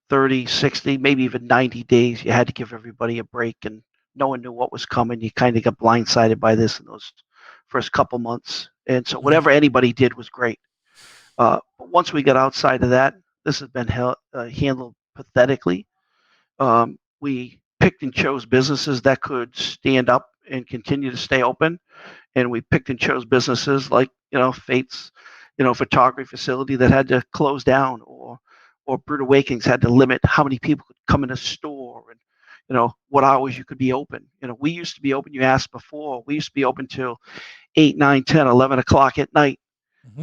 30, 60, maybe even 90 days, you had to give everybody a break, and no one knew what was coming. You kind of got blindsided by this in those first couple months. And so whatever anybody did was great. But once we got outside of that, this has been handled pathetically. We picked and chose businesses that could stand up and continue to stay open. And we picked and chose businesses like, Fate's, photography facility that had to close down, or Brute Awakenings had to limit how many people could come in a store, and, what hours you could be open. We used to be open, you asked before, we used to be open till 8, 9, 10, 11 o'clock at night.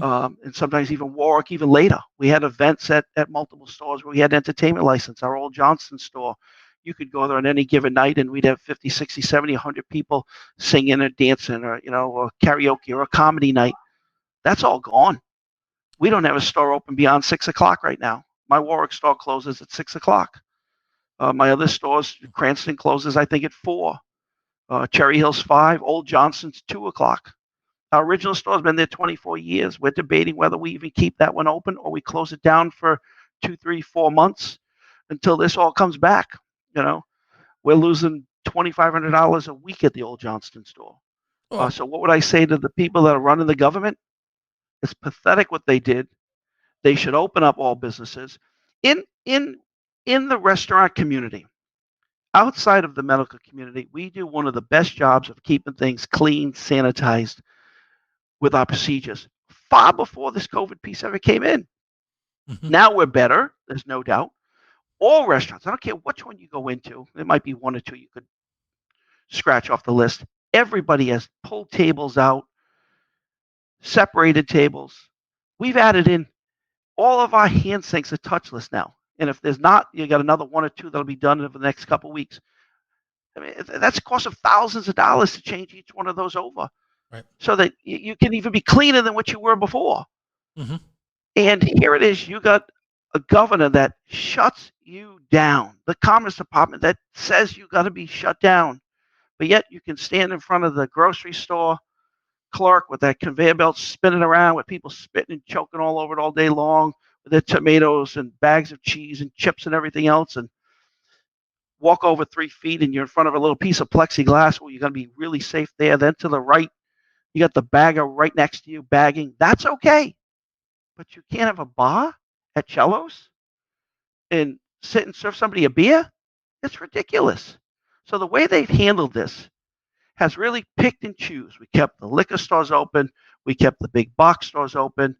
And sometimes even Warwick, even later. We had events at multiple stores where we had entertainment license. Our old Johnston store, you could go there on any given night and we'd have 50, 60, 70, 100 people singing or dancing, or, or karaoke or a comedy night. That's all gone. We don't have a store open beyond 6 o'clock right now. My Warwick store closes at 6 o'clock. My other stores, Cranston closes, I think, at 4. Cherry Hill's 5. Old Johnston's 2 o'clock. Our original store's been there 24 years. We're debating whether we even keep that one open or we close it down for 2, 3, 4 months until this all comes back. We're losing $2,500 a week at the old Johnston store. So what would I say to the people that are running the government? It's pathetic what they did. They should open up all businesses in the restaurant community. Outside of the medical community, we do one of the best jobs of keeping things clean, sanitized with our procedures far before this COVID piece ever came in. Now we're better, there's no doubt. All restaurants, I don't care which one you go into, there might be one or two you could scratch off the list. Everybody has pulled tables out, separated tables. We've added in all of our hand sinks are touchless now. And if there's not, you got another one or two that'll be done over the next couple of weeks. I mean, that's a cost of thousands of dollars to change each one of those over. Right. So that you can even be cleaner than what you were before. And here it is, you got a governor that shuts you down, the Commerce Department that says you got to be shut down, but yet you can stand in front of the grocery store clerk with that conveyor belt spinning around with people spitting and choking all over it all day long with their tomatoes and bags of cheese and chips and everything else, and walk over 3 feet and you're in front of a little piece of plexiglass where you're going to be really safe there. Then to the right, you got the bagger right next to you bagging. That's okay. But you can't have a bar at Cello's and sit and serve somebody a beer? It's ridiculous. So the way they've handled this has really picked and choose. We kept the liquor stores open. We kept the big box stores open,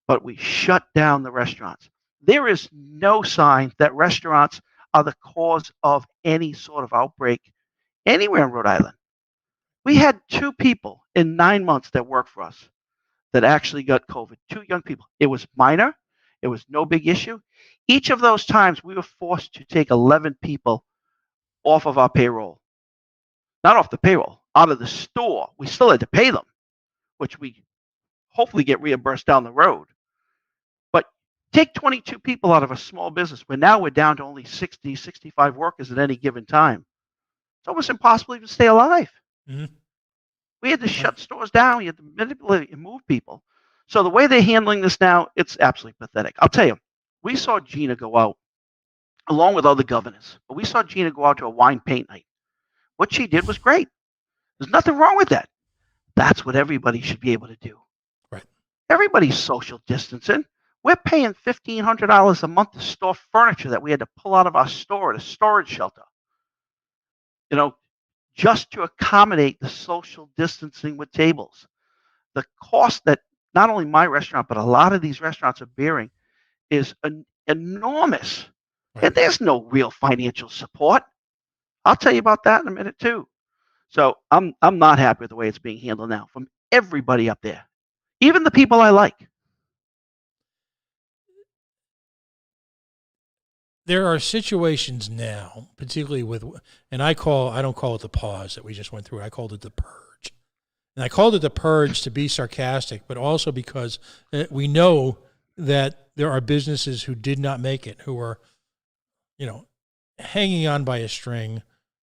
but we shut down the restaurants. There is no sign that restaurants are the cause of any sort of outbreak anywhere in Rhode Island. We had 2 people in 9 months that worked for us that actually got COVID, 2 young people. It was minor. It was no big issue. Each of those times we were forced to take 11 people off of our payroll. Not off the payroll, out of the store. We still had to pay them, which we hopefully get reimbursed down the road. But take 22 people out of a small business, where now we're down to only 60, 65 workers at any given time. It's almost impossible to stay alive. We had to shut stores down. We had to manipulate and move people. So the way they're handling this now, it's absolutely pathetic. I'll tell you, we saw Gina go out along with other governors, but we saw Gina go out to a wine paint night. What she did was great. There's nothing wrong with that. That's what everybody should be able to do. Right. Everybody's social distancing. We're paying $1,500 a month to store furniture that we had to pull out of our store at a storage shelter. Just to accommodate the social distancing with tables. The cost that not only my restaurant, but a lot of these restaurants are bearing is enormous. Right. And there's no real financial support. I'll tell you about that in a minute too. So I'm not happy with the way it's being handled now from everybody up there, even the people I like. There are situations now, particularly with, and I don't call it the pause that we just went through. I called it the purge. And I called it the purge to be sarcastic, but also because we know that there are businesses who did not make it, who are, hanging on by a string,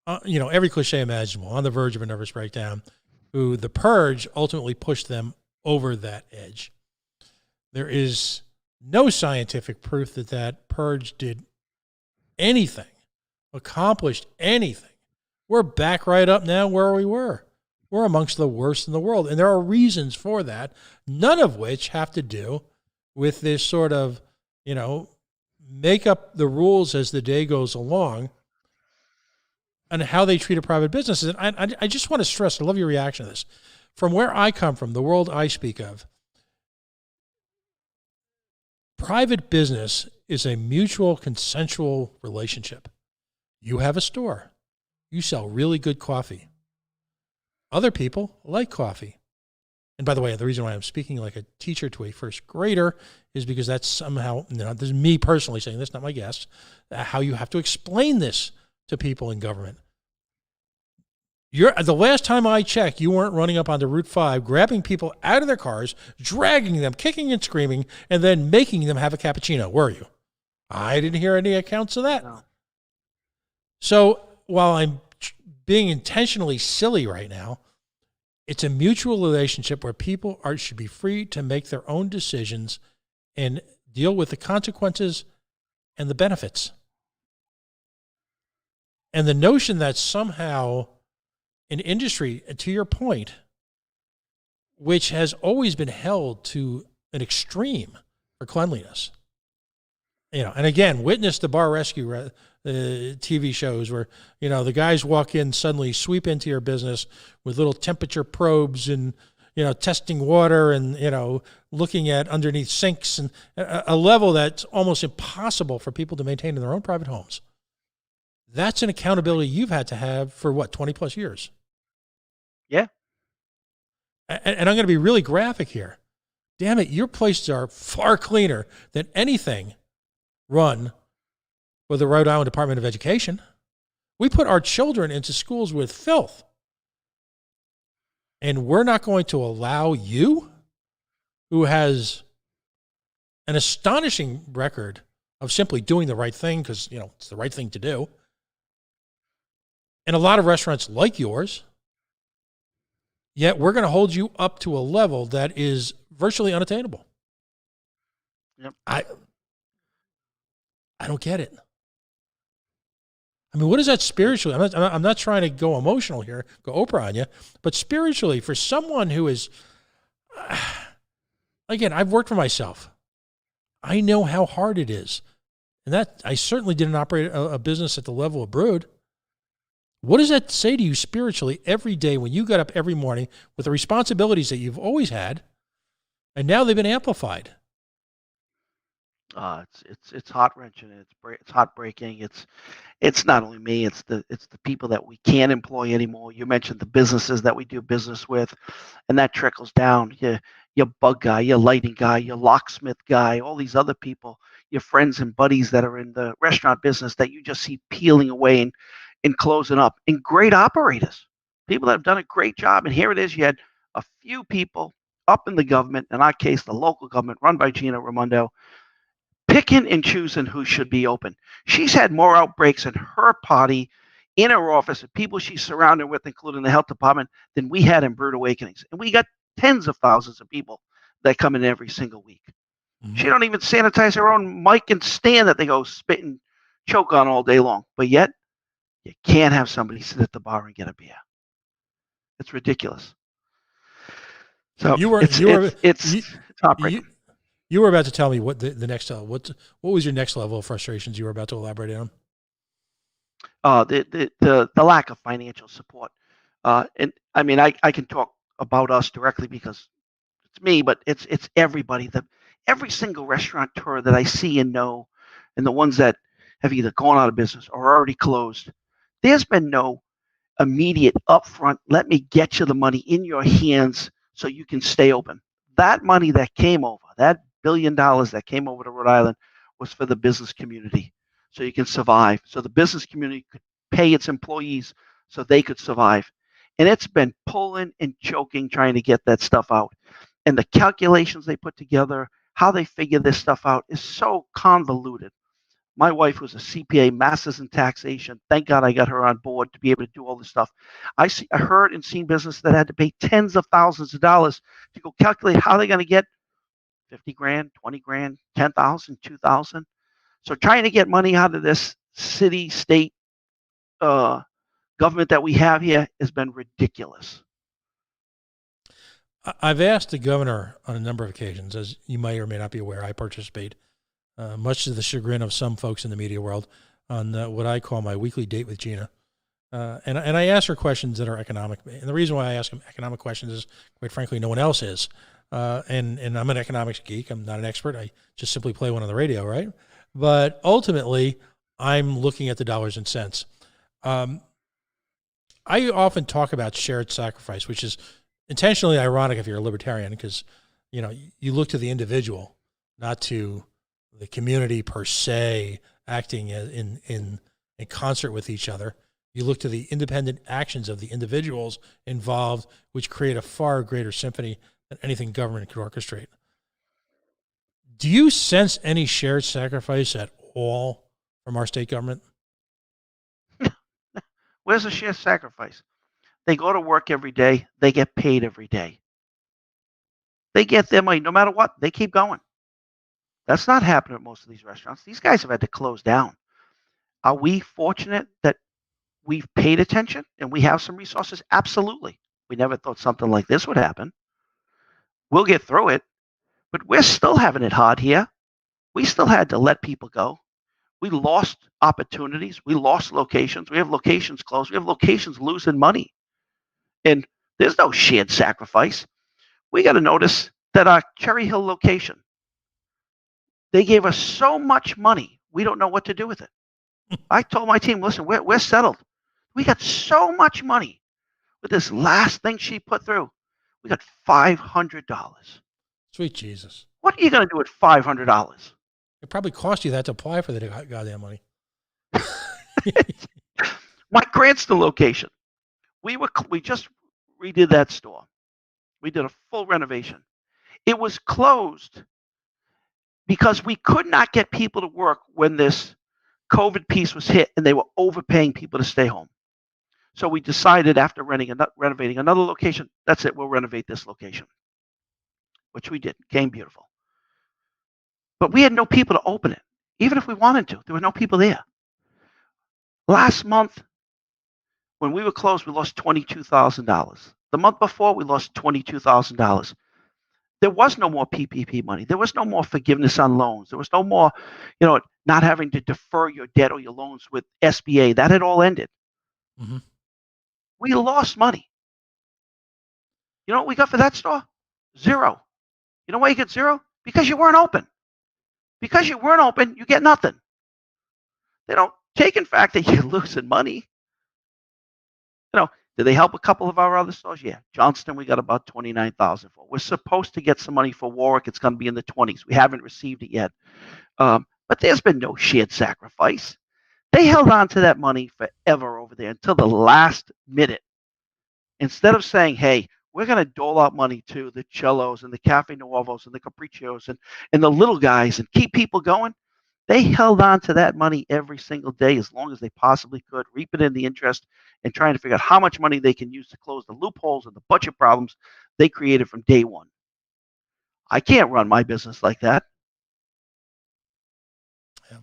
every cliche imaginable, on the verge of a nervous breakdown, who the purge ultimately pushed them over that edge. There is no scientific proof that purge did anything, accomplished anything. We're back right up now where we were. We're amongst the worst in the world. And there are reasons for that, none of which have to do with this sort of, make up the rules as the day goes along and how they treat a private businesses. And I just want to stress, I love your reaction to this. From where I come from, the world I speak of, private business is a mutual consensual relationship. You have a store. You sell really good coffee. Other people like coffee. And by the way, the reason why I'm speaking like a teacher to a first grader is because that's somehow, this is me personally saying this, not my guests, how you have to explain this to people in government. The last time I checked, you weren't running up onto Route 5, grabbing people out of their cars, dragging them, kicking and screaming, and then making them have a cappuccino, were you? I didn't hear any accounts of that. No. So while I'm being intentionally silly right now, it's a mutual relationship where people should be free to make their own decisions and deal with the consequences and the benefits. And the notion that somehow an industry, to your point, which has always been held to an extreme for cleanliness, and again, witness the bar rescue TV shows where, the guys walk in, suddenly sweep into your business with little temperature probes and, testing water and, looking at underneath sinks and a level that's almost impossible for people to maintain in their own private homes. That's an accountability you've had to have for 20 plus years. Yeah. And I'm going to be really graphic here. Damn it, your places are far cleaner than anything run with the Rhode Island Department of Education. We put our children into schools with filth. And we're not going to allow you, who has an astonishing record of simply doing the right thing because, it's the right thing to do. And a lot of restaurants like yours, yet we're going to hold you up to a level that is virtually unattainable. Yep. I don't get it. I mean, what is that spiritually? I'm not trying to go emotional here, go Oprah on you, but spiritually, for someone who is, again, I've worked for myself. I know how hard it is. And that I certainly didn't operate a business at the level of Brood. What does that say to you spiritually every day when you got up every morning with the responsibilities that you've always had, and now they've been amplified? It's heart wrenching. It's heartbreaking. It's not only me. It's the people that we can't employ anymore. You mentioned the businesses that we do business with, and that trickles down. Your bug guy, your lighting guy, your locksmith guy, all these other people, your friends and buddies that are in the restaurant business that you just see peeling away and closing up. And great operators, people that have done a great job. And here it is. You had a few people up in the government, in our case, the local government run by Gina Raimondo, picking and choosing who should be open. She's had more outbreaks in her party, in her office, and people she's surrounded with, including the health department, than we had in Brood Awakenings. And we got tens of thousands of people that come in every single week. Mm-hmm. She don't even sanitize her own mic and stand that they go spit and choke on all day long. But yet, you can't have somebody sit at the bar and get a beer. It's ridiculous. So it's heartbreaking. You were about to tell me what the next what was your next level of frustrations you were about to elaborate on? The lack of financial support, and I mean I can talk about us directly because it's me, but it's everybody. Every single restaurateur that I see and know, and the ones that have either gone out of business or already closed. There's been no immediate upfront, let me get you the money in your hands so you can stay open. That money that came over, that $1 billion that came over to Rhode Island was for the business community so you can survive. So the business community could pay its employees so they could survive. And it's been pulling and choking trying to get that stuff out. And the calculations they put together, how they figure this stuff out is so convoluted. My wife was a CPA, master's in taxation. Thank God I got her on board to be able to do all this stuff. I heard and seen business that had to pay tens of thousands of dollars to go calculate how they're going to get 50 grand, 20 grand, 10,000, 2,000. So trying to get money out of this city, state, government that we have here has been ridiculous. I've asked the governor on a number of occasions, as you may or may not be aware, I participate, much to the chagrin of some folks in the media world, on what I call my weekly date with Gina. And I ask her questions that are economic. And the reason why I ask them economic questions is, quite frankly, no one else is. And I'm an economics geek. I'm not an expert. I just simply play one on the radio, right? But ultimately, I'm looking at the dollars and cents. I often talk about shared sacrifice, which is intentionally ironic if you're a libertarian, because you look to the individual, not to the community per se acting in concert with each other. You look to the independent actions of the individuals involved, which create a far greater symphony than anything government could orchestrate. Do you sense any shared sacrifice at all from our state government? Where's the shared sacrifice? They go to work every day. They get paid every day. They get their money no matter what. They keep going. That's not happening at most of these restaurants. These guys have had to close down. Are we fortunate that we've paid attention and we have some resources? Absolutely. We never thought something like this would happen. We'll get through it, but we're still having it hard here. We still had to let people go. We lost opportunities. We lost locations. We have locations closed. We have locations losing money. And there's no shared sacrifice. We got to notice that our Cherry Hill location, they gave us so much money, we don't know what to do with it. I told my team, listen, we're settled. We got so much money with this last thing she put through. We got $500. Sweet Jesus. What are you going to do with $500? It probably cost you that to apply for the goddamn money. My Cranston location, we just redid that store. We did a full renovation. It was closed because we could not get people to work when this COVID piece was hit and they were overpaying people to stay home. So we decided after renovating another location, that's it, we'll renovate this location, which we did. Came beautiful. But we had no people to open it. Even if we wanted to, there were no people there. Last month, when we were closed, we lost $22,000. The month before, we lost $22,000. There was no more PPP money. There was no more forgiveness on loans. There was no more, not having to defer your debt or your loans with SBA. That had all ended. Mm-hmm. We lost money. You know what we got for that store? Zero. You know why you get zero? Because you weren't open. Because you weren't open, you get nothing. They don't take in fact that you're losing money. Did they help a couple of our other stores? Yeah. Johnston, we got about $29,000 for. We're supposed to get some money for Warwick. It's going to be in the 20s. We haven't received it yet. But there's been no shared sacrifice. They held on to that money forever over there until the last minute. Instead of saying, hey, we're going to dole out money to the Cellos and the Cafe Nuovos and the Capriccios and the little guys and keep people going, they held on to that money every single day as long as they possibly could, reaping in the interest and trying to figure out how much money they can use to close the loopholes and the budget problems they created from day one. I can't run my business like that. Yeah.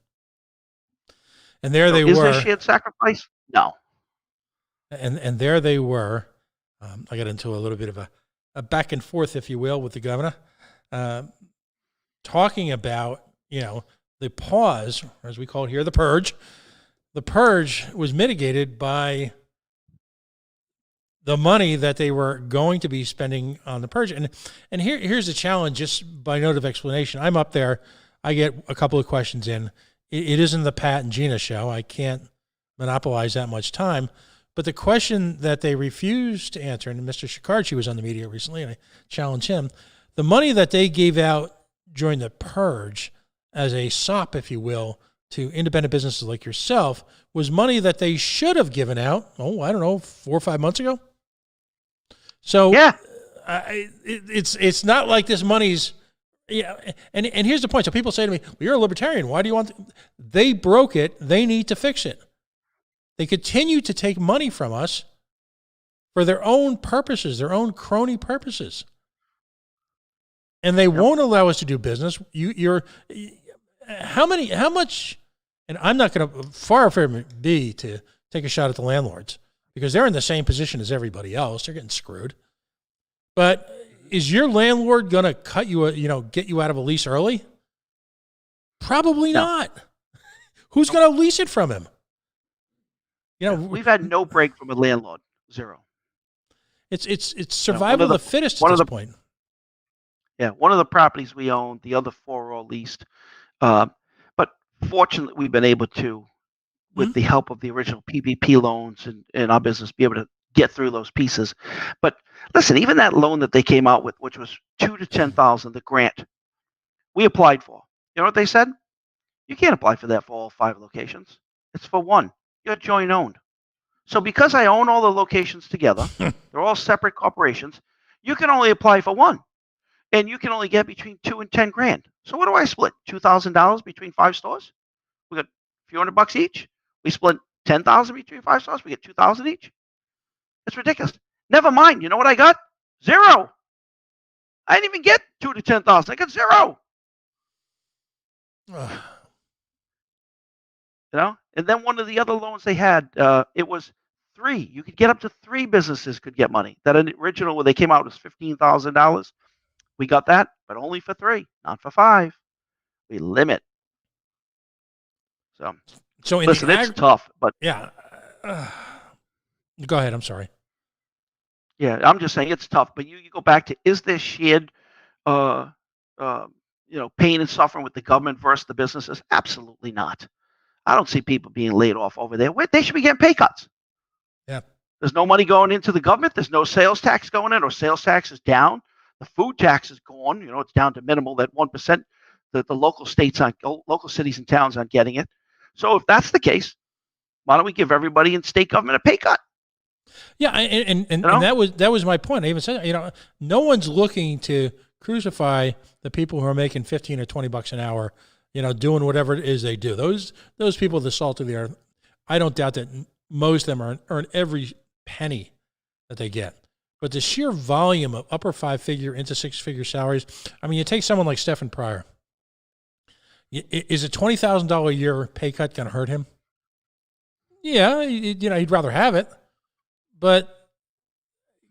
And there they were. Is there shared sacrifice? No. And there they were. I got into a little bit of a back and forth, if you will, with the governor, talking about, the pause, as we call it here, the purge. The purge was mitigated by the money that they were going to be spending on the purge. And here's the challenge, just by note of explanation. I'm up there. I get a couple of questions in. it isn't the Pat and Gina show. I can't monopolize that much time. But the question that they refused to answer, and Mr. Shikarchi was on the media recently, and I challenged him, the money that they gave out during the purge as a sop, if you will, to independent businesses like yourself was money that they should have given out, I don't know, 4 or 5 months ago. So Yeah. It's not like this money's, and here's the point. So people say to me, well, you're a libertarian. Why do you want, they broke it. They need to fix it. They continue to take money from us for their own purposes, their own crony purposes. And they won't allow us to do business. How much, and I'm not going to, far from it be to take a shot at the landlords because they're in the same position as everybody else. They're getting screwed. But is your landlord going to cut you, get you out of a lease early? Probably not. Who's going to lease it from him? We've had no break from a landlord. Zero. It's survival of the fittest at this point. Yeah, one of the properties we own, the other 4 are all leased. But fortunately, we've been able to, with the help of the original PPP loans and our business, be able to get through those pieces. But listen, even that loan that they came out with, which was $2,000 to $10,000, the grant, we applied for. You know what they said? You can't apply for that for all 5 locations. It's for one. You're joint owned. So because I own all the locations together, they're all separate corporations, you can only apply for one. And you can only get between $2,000 and $10,000. So what do I split? $2,000 between 5 stores? We got a few $100 each. We split $10,000 between 5 stores. We get $2,000 each. It's ridiculous. Never mind. You know what I got? 0. I didn't even get $2,000 to $10,000. I got 0. And then one of the other loans they had, it was 3. You could get up to 3 businesses could get money. That original when they came out was $15,000. We got that, but only for 3, not for 5. We limit. So listen, it's tough, but yeah. Go ahead. I'm sorry. Yeah, I'm just saying it's tough. But you go back to, is there shared, pain and suffering with the government versus the businesses? Absolutely not. I don't see people being laid off over there. They should be getting pay cuts. Yeah. There's no money going into the government. There's no sales tax going in, or sales tax is down. The food tax is gone. It's down to minimal. That 1% that the local cities and towns aren't getting it. So if that's the case, why don't we give everybody in state government a pay cut? Yeah, and that was my point. I even said, no one's looking to crucify the people who are making $15 or $20 an hour, doing whatever it is they do. Those people are the salt of the earth. I don't doubt that most of them earn every penny that they get. But the sheer volume of upper 5-figure into 6-figure salaries, I mean, you take someone like Stephen Pryor. Is a $20,000 a year pay cut going to hurt him? Yeah, he'd rather have it. But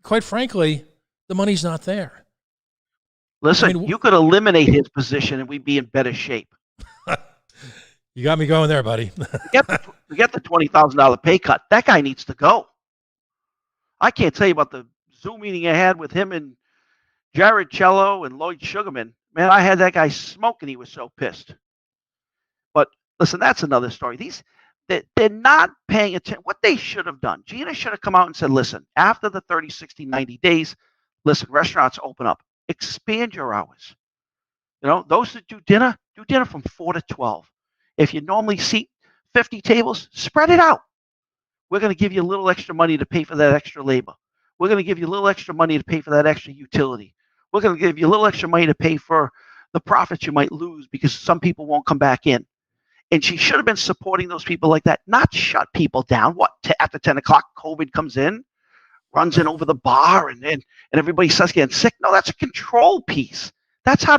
quite frankly, the money's not there. Listen, you could eliminate his position and we'd be in better shape. You got me going there, buddy. we get the $20,000 pay cut. That guy needs to go. I can't tell you about the Zoom meeting I had with him and Jared Cello and Lloyd Sugarman. Man, I had that guy smoking. He was so pissed. But listen, that's another story. They're not paying attention. What they should have done, Gina should have come out and said, listen, after the 30, 60, 90 days, listen, restaurants open up. Expand your hours. Those that do dinner from 4 to 12. If you normally seat 50 tables, spread it out. We're going to give you a little extra money to pay for that extra labor. We're going to give you a little extra money to pay for that extra utility. We're going to give you a little extra money to pay for the profits you might lose because some people won't come back in. And she should have been supporting those people like that, not shut people down. After 10 o'clock, COVID comes in, runs in over the bar, and everybody starts getting sick. No, that's a control piece. That's how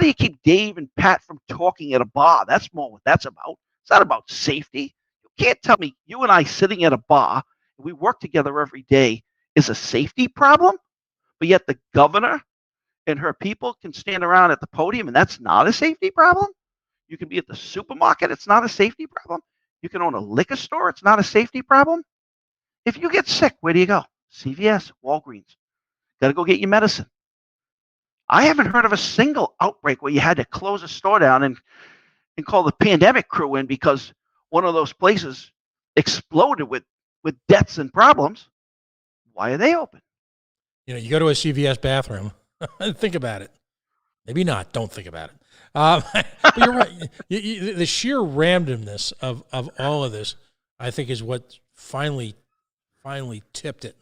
do you keep Dave and Pat from talking at a bar? That's more what that's about. It's not about safety. You can't tell me you and I sitting at a bar, and we work together every day, is a safety problem, but yet the governor and her people can stand around at the podium, and that's not a safety problem. You can be at the supermarket. It's not a safety problem. You can own a liquor store. It's not a safety problem. If you get sick, where do you go? CVS, Walgreens. Got to go get your medicine. I haven't heard of a single outbreak where you had to close a store down and and call the pandemic crew in because one of those places exploded with deaths and problems, why are they open? You go to a CVS bathroom and think about it. Maybe not. Don't think about it. But you're right. The sheer randomness of all of this, I think, is what finally tipped it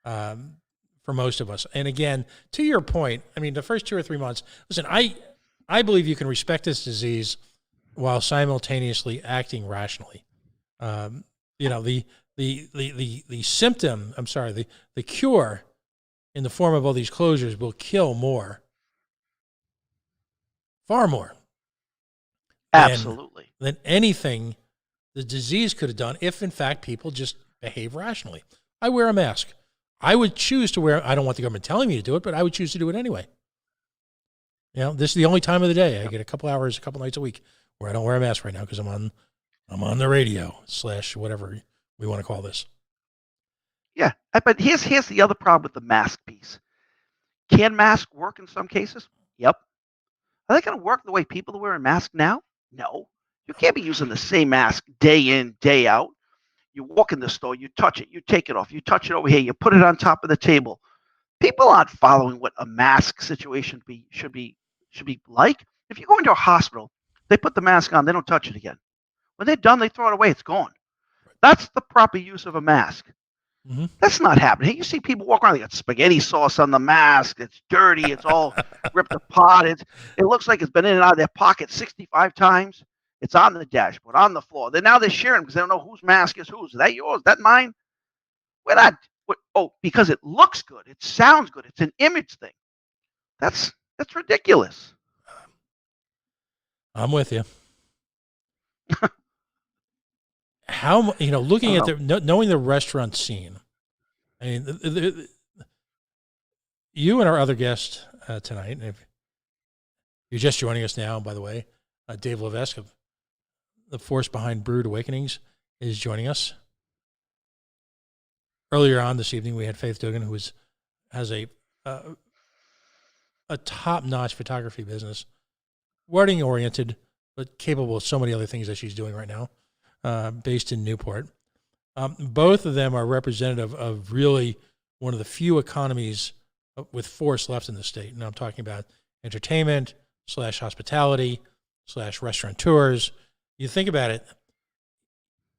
for most of us. And again, to your point, I mean, the first 2 or 3 months. Listen, I believe you can respect this disease while simultaneously acting rationally. The symptom. I'm sorry. The cure in the form of all these closures will kill more. Far more Absolutely. than anything the disease could have done if, in fact, people just behave rationally. I wear a mask. I would choose to wear. I don't want the government telling me to do it, but I would choose to do it anyway. This is the only time of the day I get a couple hours, a couple nights a week where I don't wear a mask right now because I'm on the radio / whatever we want to call this. Yeah, but here's the other problem with the mask piece. Can masks work in some cases? Yep. Are they going to work the way people are wearing masks now? No. You can't be using the same mask day in, day out. You walk in the store, you touch it, you take it off, you touch it over here, you put it on top of the table. People aren't following what a mask situation should be like. If you go into a hospital, they put the mask on, they don't touch it again. When they're done, they throw it away, it's gone. That's the proper use of a mask. Mm-hmm. That's not happening. You see people walk around, they got spaghetti sauce on the mask. It's dirty. It's all ripped apart. It looks like it's been in and out of their pocket 65 times. It's on the dashboard, on the floor. Now they're sharing because they don't know whose mask is whose. Is that yours? Is that mine? We're not. Because it looks good. It sounds good. It's an image thing. That's ridiculous. I'm with you. How looking at knowing the restaurant scene. I mean, you and our other guest tonight. And if you're just joining us now, by the way, Dave Levesque of the force behind Brewed Awakenings is joining us. Earlier on this evening, we had Faith Dugan, who has a top-notch photography business, wedding-oriented, but capable of so many other things that she's doing right now, based in Newport. Both of them are representative of really one of the few economies with force left in the state. And I'm talking about entertainment / hospitality / restaurateurs. You think about it,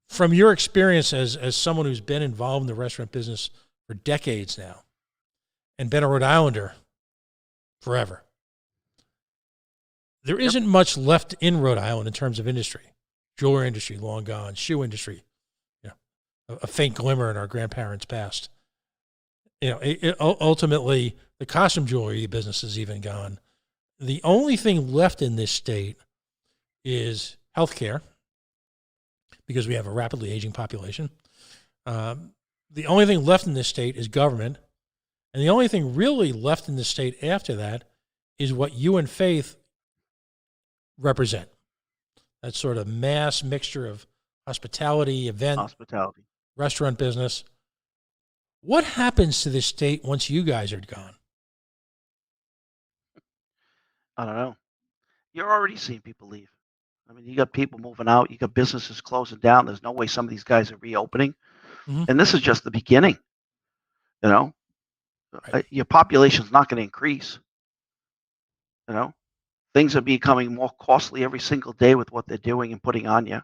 from your experience as someone who's been involved in the restaurant business for decades now and been a Rhode Islander forever, there isn't much left in Rhode Island in terms of industry. Jewelry industry, long gone. Shoe industry, a faint glimmer in our grandparents' past. Ultimately, the costume jewelry business is even gone. The only thing left in this state is healthcare, because we have a rapidly aging population. The only thing left in this state is government. And the only thing really left in this state after that is what you and Faith represent. That sort of mass mixture of hospitality, restaurant business. What happens to this state once you guys are gone? I don't know. You're already seeing people leave. I mean, you got people moving out. You got businesses closing down. There's no way some of these guys are reopening. Mm-hmm. And this is just the beginning. Right. Your population's not going to increase. Things are becoming more costly every single day with what they're doing and putting on you.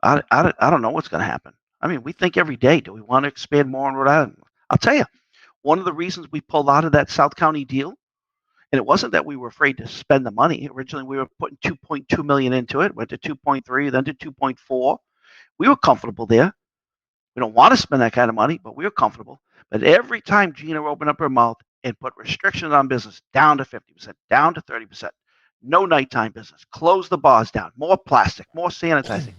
I don't know what's going to happen. I mean, we think every day, do we want to expand more in Rhode Island? I'll tell you, one of the reasons we pulled out of that South County deal, and it wasn't that we were afraid to spend the money. Originally, we were putting $2.2 million into it, went to 2.3, then to 2.4. We were comfortable there. We don't want to spend that kind of money, but we were comfortable. But every time Gina opened up her mouth and put restrictions on business down to 50%, down to 30%, no nighttime business, close the bars down, more plastic, more sanitizing.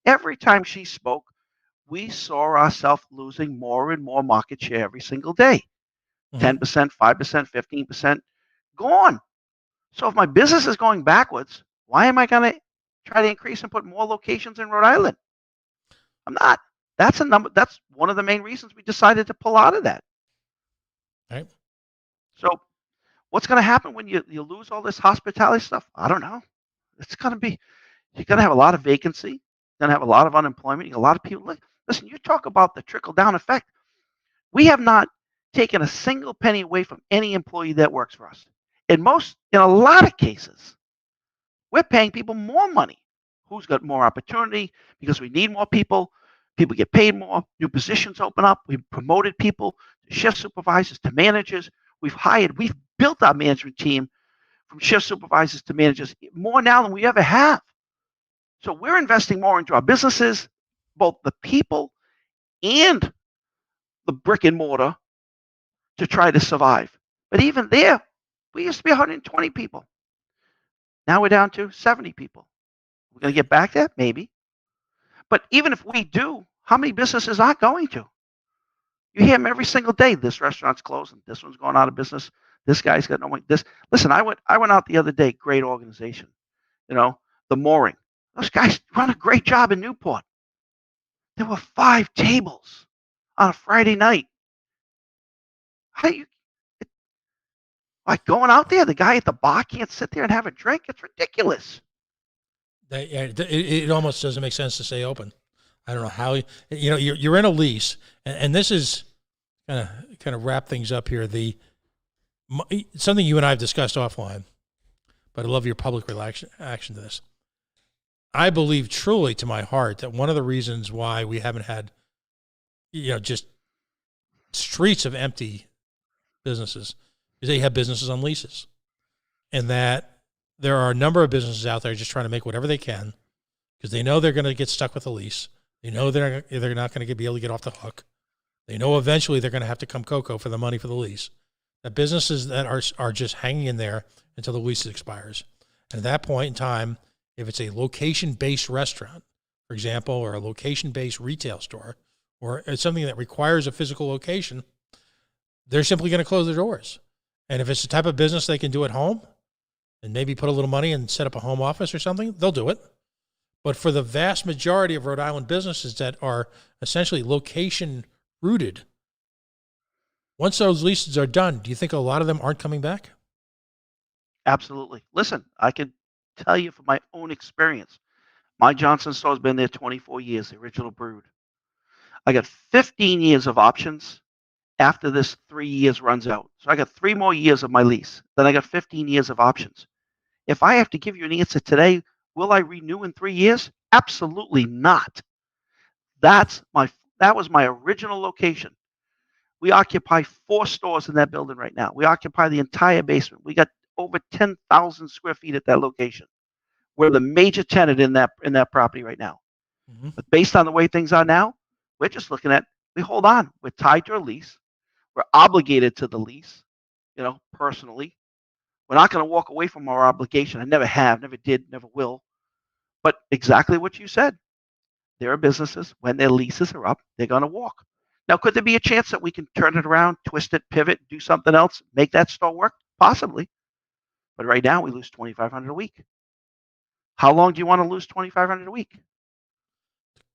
Every time she spoke, we saw ourselves losing more and more market share every single day. 10%, 5%, 15%, gone. So if my business is going backwards, why am I going to try to increase and put more locations in Rhode Island? I'm not. That's one of the main reasons we decided to pull out of that. Right. So what's going to happen when you lose all this hospitality stuff? I don't know. It's going to be, you're going to have a lot of vacancy. You're going to have a lot of unemployment. A lot of people, listen, you talk about the trickle down effect. We have not taken a single penny away from any employee that works for us. In a lot of cases, we're paying people more money. Who's got more opportunity? Because we need more people. People get paid more. New positions open up. We've promoted people to shift supervisors to managers. We've built our management team from shift supervisors to managers more now than we ever have. So we're investing more into our businesses, both the people and the brick and mortar, to try to survive. But even there, we used to be 120 people. Now we're down to 70 people. We're going to get back there? Maybe. But even if we do, how many businesses aren't going to? You hear them every single day. This restaurant's closing. This one's going out of business. This guy's got no money. Listen, I went out the other day. Great organization. The Mooring. Those guys run a great job in Newport. There were 5 tables on a Friday night. How do you like going out there? The guy at the bar can't sit there and have a drink. It's ridiculous. It almost doesn't make sense to stay open. I don't know how you're in a lease, and this is kind of wrap things up here. Something you and I have discussed offline, but I love your public reaction to this. I believe truly to my heart that one of the reasons why we haven't had, just streets of empty businesses is they have businesses on leases, and that there are a number of businesses out there just trying to make whatever they can because they know they're going to get stuck with a lease. They know they're not going to be able to get off the hook. They know eventually they're going to have to come COCO for the money for the lease. That businesses that are just hanging in there until the lease expires. And at that point in time, if it's a location-based restaurant, for example, or a location-based retail store, or it's something that requires a physical location, they're simply going to close their doors. And if it's the type of business they can do at home and maybe put a little money and set up a home office or something, they'll do it. But for the vast majority of Rhode Island businesses that are essentially location rooted, once those leases are done, do you think a lot of them aren't coming back? Absolutely. Listen, I can tell you from my own experience. My Johnson store's been there 24 years, the original Brood. I got 15 years of options after this 3 years runs out. So I got 3 more years of my lease. Then I got 15 years of options. If I have to give you an answer today, will I renew in 3 years? Absolutely not. That was my original location. We occupy 4 stores in that building right now. We occupy the entire basement. We got over 10,000 square feet at that location. We're the major tenant in that property right now. Mm-hmm. But based on the way things are now, we're just looking at, we hold on. We're tied to a lease. We're obligated to the lease, personally. We're not going to walk away from our obligation. I never have, never did, never will. But exactly what you said. There are businesses, when their leases are up, they're going to walk. Now, could there be a chance that we can turn it around, twist it, pivot, do something else, make that store work? Possibly. But right now, we lose $2,500 a week. How long do you want to lose $2,500 a week?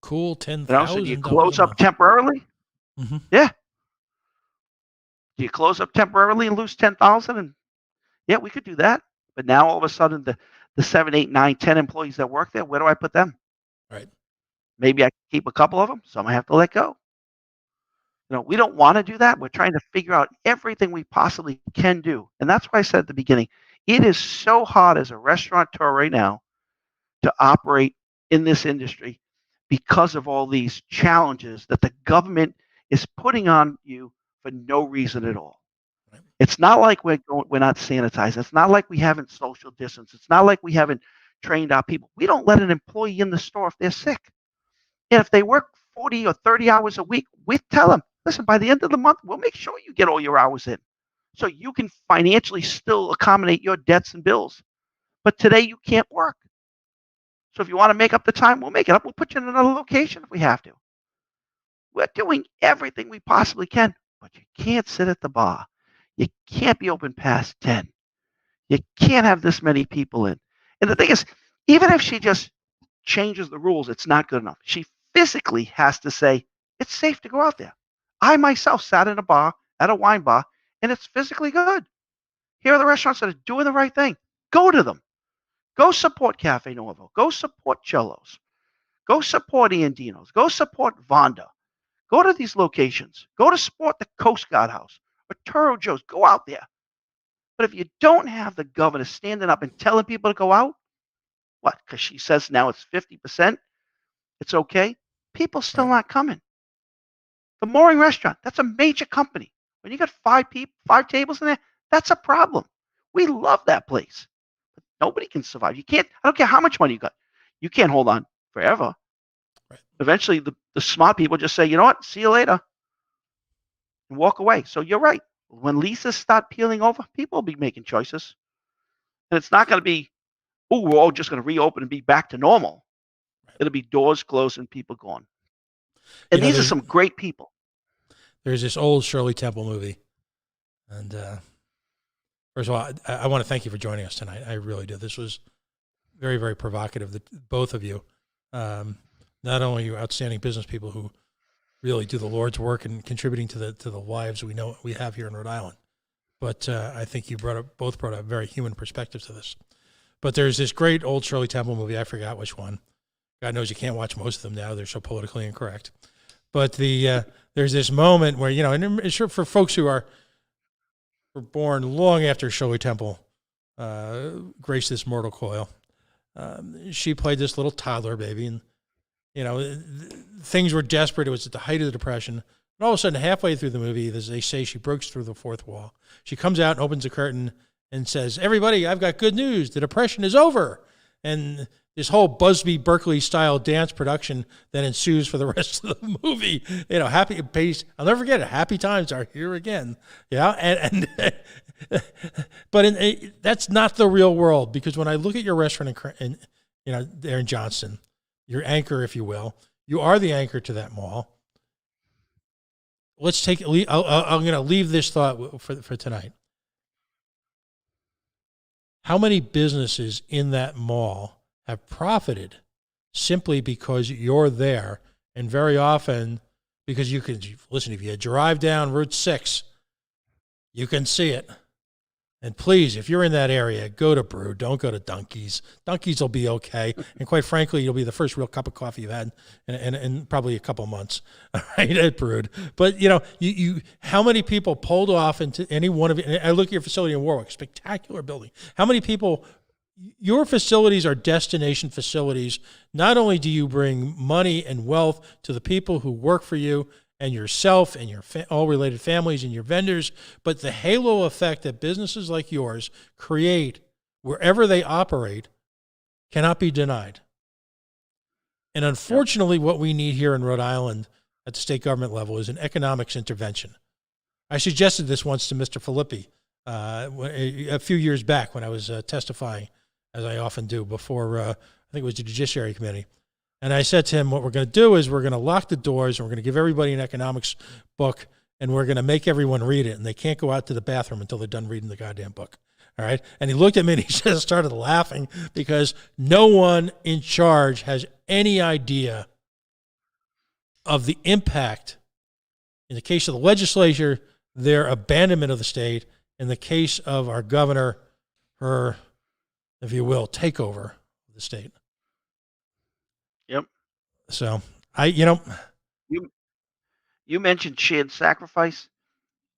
Cool, $10,000. So do you close up temporarily? Mm-hmm. Yeah. Do you close up temporarily and lose $10,000? And yeah, we could do that. But now all of a sudden, the 7, 8, 9, 10 employees that work there, where do I put them? Right. Maybe I can keep a couple of them. Some I have to let go. We don't want to do that. We're trying to figure out everything we possibly can do. And that's why I said at the beginning, it is so hard as a restaurateur right now to operate in this industry because of all these challenges that the government is putting on you for no reason at all. Right. It's not like we're not sanitizing. It's not like we haven't social distance. It's not like we haven't trained our people. We don't let an employee in the store if they're sick. And if they work 40 or 30 hours a week, we tell them, listen, by the end of the month, we'll make sure you get all your hours in so you can financially still accommodate your debts and bills. But today you can't work. So if you want to make up the time, we'll make it up. We'll put you in another location if we have to. We're doing everything we possibly can, but you can't sit at the bar. You can't be open past 10. You can't have this many people in. And the thing is, even if she just changes the rules, it's not good enough. She physically has to say, it's safe to go out there. I myself sat in a bar, at a wine bar, and it's physically good. Here are the restaurants that are doing the right thing. Go to them. Go support Cafe Novo. Go support Cello's. Go support Andino's. Go support Vonda. Go to these locations. Go to support the Coast Guard House or Turo Joe's. Go out there. But if you don't have the governor standing up and telling people to go out, what? Because she says now it's 50%, it's okay. People still Right. not coming. The Mooring Restaurant, that's a major company. When you got 5 tables in there, that's a problem. We love that place. But nobody can survive. You can't, I don't care how much money you got. You can't hold on forever. Right. Eventually, the smart people just say, you know what, see you later, and walk away. So you're right. When leases start peeling over, people will be making choices. And it's not going to be, oh, we're all just going to reopen and be back to normal. It'll be doors closed and people gone. And these are some great people. There's this old Shirley Temple movie. And first of all, I want to thank you for joining us tonight. I really do. This was very, very provocative, both of you. Not only are you outstanding business people who really do the Lord's work and contributing to the lives we have here in Rhode Island, but I think you both brought a very human perspective to this. But there's this great old Shirley Temple movie. I forgot which one. God knows you can't watch most of them now. They're so politically incorrect. But there's this moment where, and sure for folks who were born long after Shirley Temple graced this mortal coil, she played this little toddler baby, and things were desperate. It was at the height of the Depression. And all of a sudden, halfway through the movie, as they say, she breaks through the fourth wall. She comes out and opens the curtain and says, "Everybody, I've got good news. The Depression is over." And this whole Busby Berkeley style dance production that ensues for the rest of the movie, happy pace. I'll never forget it. Happy times are here again. Yeah. And but that's not the real world, because when I look at your restaurant there in Johnston, your anchor, if you will, you are the anchor to that mall. I'm going to leave this thought for tonight. How many businesses in that mall have profited simply because you're there? And very often, because you can, listen, if you drive down Route 6, you can see it. And please, if you're in that area, go to Brew. Don't go to Dunkies. Dunkies will be okay. And quite frankly, you'll be the first real cup of coffee you've had in probably a couple months, all right, at Brewed. But, you how many people pulled off into any one of you? I look at your facility in Warwick, spectacular building. How many people, your facilities are destination facilities. Not only do you bring money and wealth to the people who work for you, and yourself and your all related families and your vendors, but the halo effect that businesses like yours create wherever they operate cannot be denied. And unfortunately, what we need here in Rhode Island at the state government level is an economics intervention. I suggested this once to Mr. Filippi a few years back when I was testifying, as I often do, before I think it was the Judiciary Committee. And I said to him, what we're going to do is we're going to lock the doors, and we're going to give everybody an economics book, and we're going to make everyone read it, and they can't go out to the bathroom until they're done reading the goddamn book. All right? And he looked at me and he just started laughing, because no one in charge has any idea of the impact, in the case of the legislature, their abandonment of the state, in the case of our governor, her, if you will, takeover of the state. Yep. So you mentioned shared sacrifice.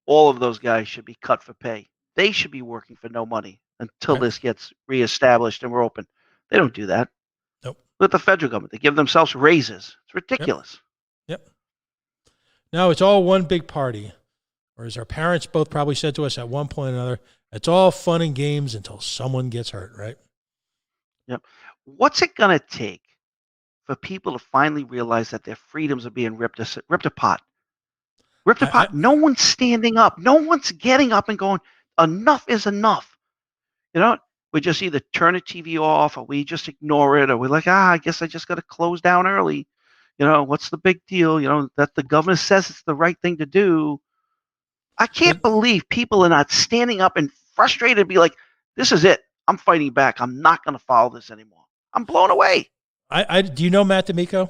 All of those guys should be cut for pay. They should be working for no money until Right. this gets reestablished and we're open. They don't do that. Nope. With the federal government, they give themselves raises. It's ridiculous. Yep. No, it's all one big party. Or as our parents both probably said to us at one point or another, it's all fun and games until someone gets hurt, right? Yep. What's it going to take for people to finally realize that their freedoms are being ripped apart? Ripped apart. No one's standing up. No one's getting up and going, enough is enough. We just either turn the TV off, or we just ignore it, or we're like, I guess I just got to close down early. What's the big deal? That the governor says it's the right thing to do. I can't believe people are not standing up and frustrated and be like, this is it. I'm fighting back. I'm not going to follow this anymore. I'm blown away. Do you know Matt D'Amico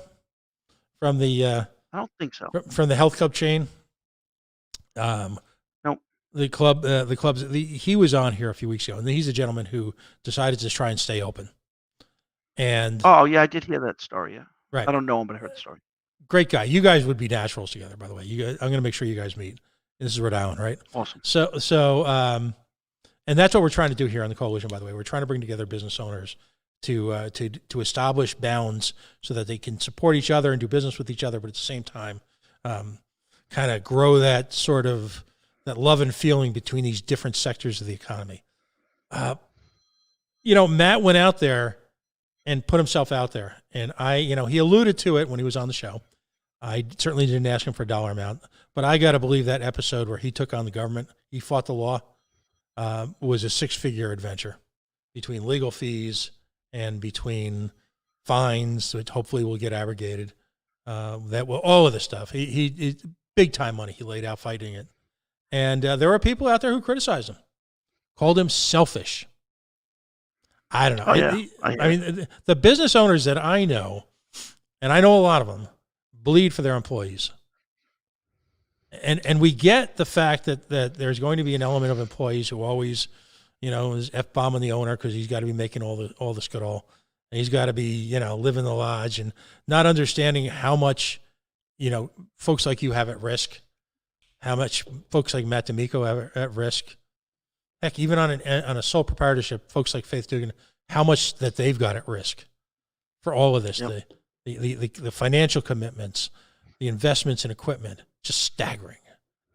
from the? I don't think so. From the health club chain. Nope. The clubs. He was on here a few weeks ago, and he's a gentleman who decided to try and stay open. And Oh yeah, I did hear that story. Yeah, right, I don't know him, but I heard the story. great guy. You guys would be naturals together, by the way. You guys, I'm going to make sure you guys meet. This is Rhode Island, right? Awesome. And that's what we're trying to do here on the coalition. By the way, we're trying to bring together business owners to establish bounds so that they can support each other and do business with each other, but at the same time, kind of grow that sort of that love and feeling between these different sectors of the economy. Matt went out there and put himself out there, and he alluded to it when he was on the show. I certainly didn't ask him for a dollar amount, but I got to believe that episode where he took on the government, he fought the law, was a six-figure adventure between legal fees and between fines, which hopefully will get abrogated. All of this stuff. He big time money he laid out fighting it, and there were people out there who criticized him, called him selfish. I don't know. Oh, yeah. I mean, the business owners that I know, and I know a lot of them, bleed for their employees. And we get the fact that there's going to be an element of employees who always, is F-bombing the owner because he's got to be making all the skittle. And he's got to be, living the lodge and not understanding how much, folks like you have at risk, how much folks like Matt D'Amico have at risk. Heck, even on a sole proprietorship, folks like Faith Dugan, how much that they've got at risk for all of this. Yep. The financial commitments, the investments in equipment, just staggering,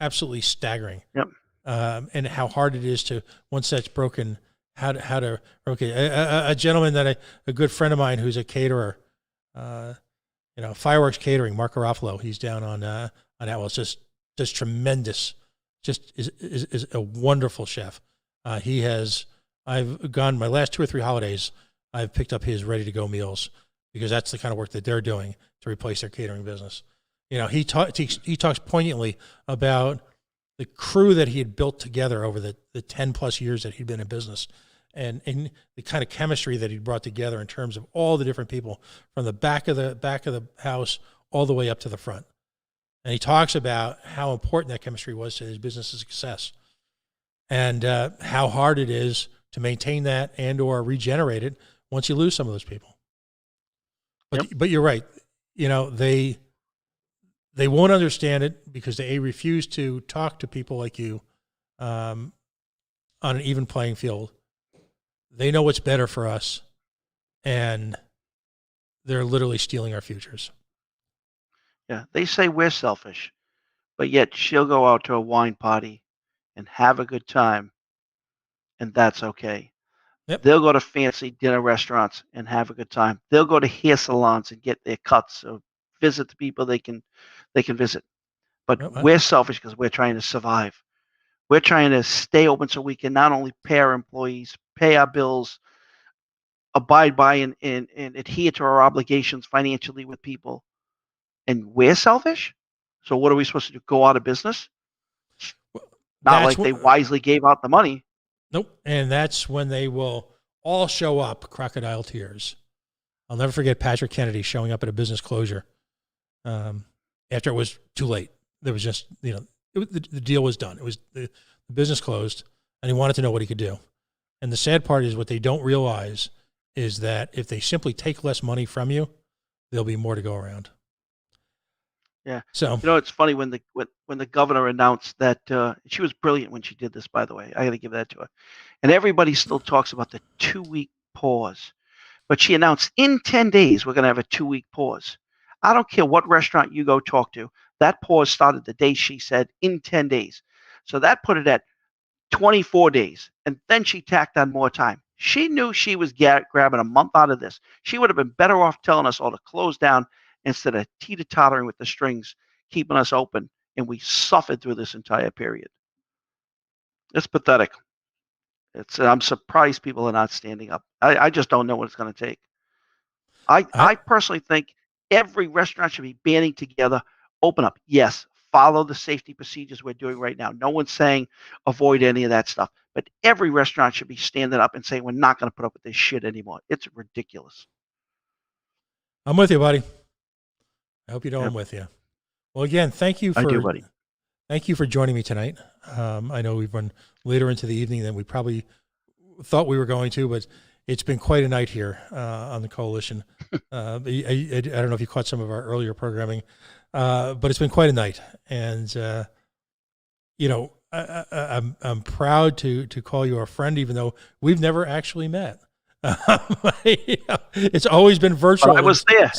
absolutely staggering. Yep. And how hard it is to, once that's broken, a gentleman that a good friend of mine who's a caterer, fireworks catering, Mark Garofalo, he's down on Atwell. It's just tremendous, just is a wonderful chef. I've gone my last 2 or 3 holidays, I've picked up his ready to go meals because that's the kind of work that they're doing to replace their catering business. He talks poignantly about the crew that he had built together over the 10 plus years that he'd been in business, and the kind of chemistry that he'd brought together in terms of all the different people from the back of the house all the way up to the front. And he talks about how important that chemistry was to his business's success, and how hard it is to maintain that and or regenerate it once you lose some of those people. But you're right. They won't understand it because they refuse to talk to people like you on an even playing field. They know what's better for us, and they're literally stealing our futures. Yeah, they say we're selfish, but yet she'll go out to a wine party and have a good time, and that's okay. Yep. They'll go to fancy dinner restaurants and have a good time. They'll go to hair salons and get their cuts or visit the people they can visit. But we're selfish because we're trying to survive. We're trying to stay open so we can not only pay our employees, pay our bills, abide by and adhere to our obligations financially with people. And we're selfish? So what are we supposed to do? Go out of business? Not like they wisely gave out the money. Nope. And that's when they will all show up, crocodile tears. I'll never forget Patrick Kennedy showing up at a business closure after it was too late. There was just, the deal was done. It was the business closed, and he wanted to know what he could do. And the sad part is what they don't realize is that if they simply take less money from you, there'll be more to go around. Yeah. So it's funny when the governor announced that she was brilliant when she did this. By the way, I got to give that to her. And everybody still talks about the 2-week pause, but she announced in 10 days we're going to have a 2-week pause. I don't care what restaurant you go talk to. That pause started the day she said in 10 days. So that put it at 24 days, and then she tacked on more time. She knew she was grabbing a month out of this. She would have been better off telling us all to close down instead of teeter-tottering with the strings, keeping us open, and we suffered through this entire period. It's pathetic. I'm surprised people are not standing up. I just don't know what it's going to take. I personally think every restaurant should be banding together, open up. Yes, follow the safety procedures we're doing right now. No one's saying avoid any of that stuff, but every restaurant should be standing up and saying we're not going to put up with this shit anymore. It's ridiculous. I'm with you, buddy. I hope you know I'm with you. Well, again, thank you for joining me tonight. I know we've run later into the evening than we probably thought we were going to, but it's been quite a night here on the coalition. I don't know if you caught some of our earlier programming, but it's been quite a night. And, I'm proud to call you a friend, even though we've never actually met. It's always been virtual. But I was there.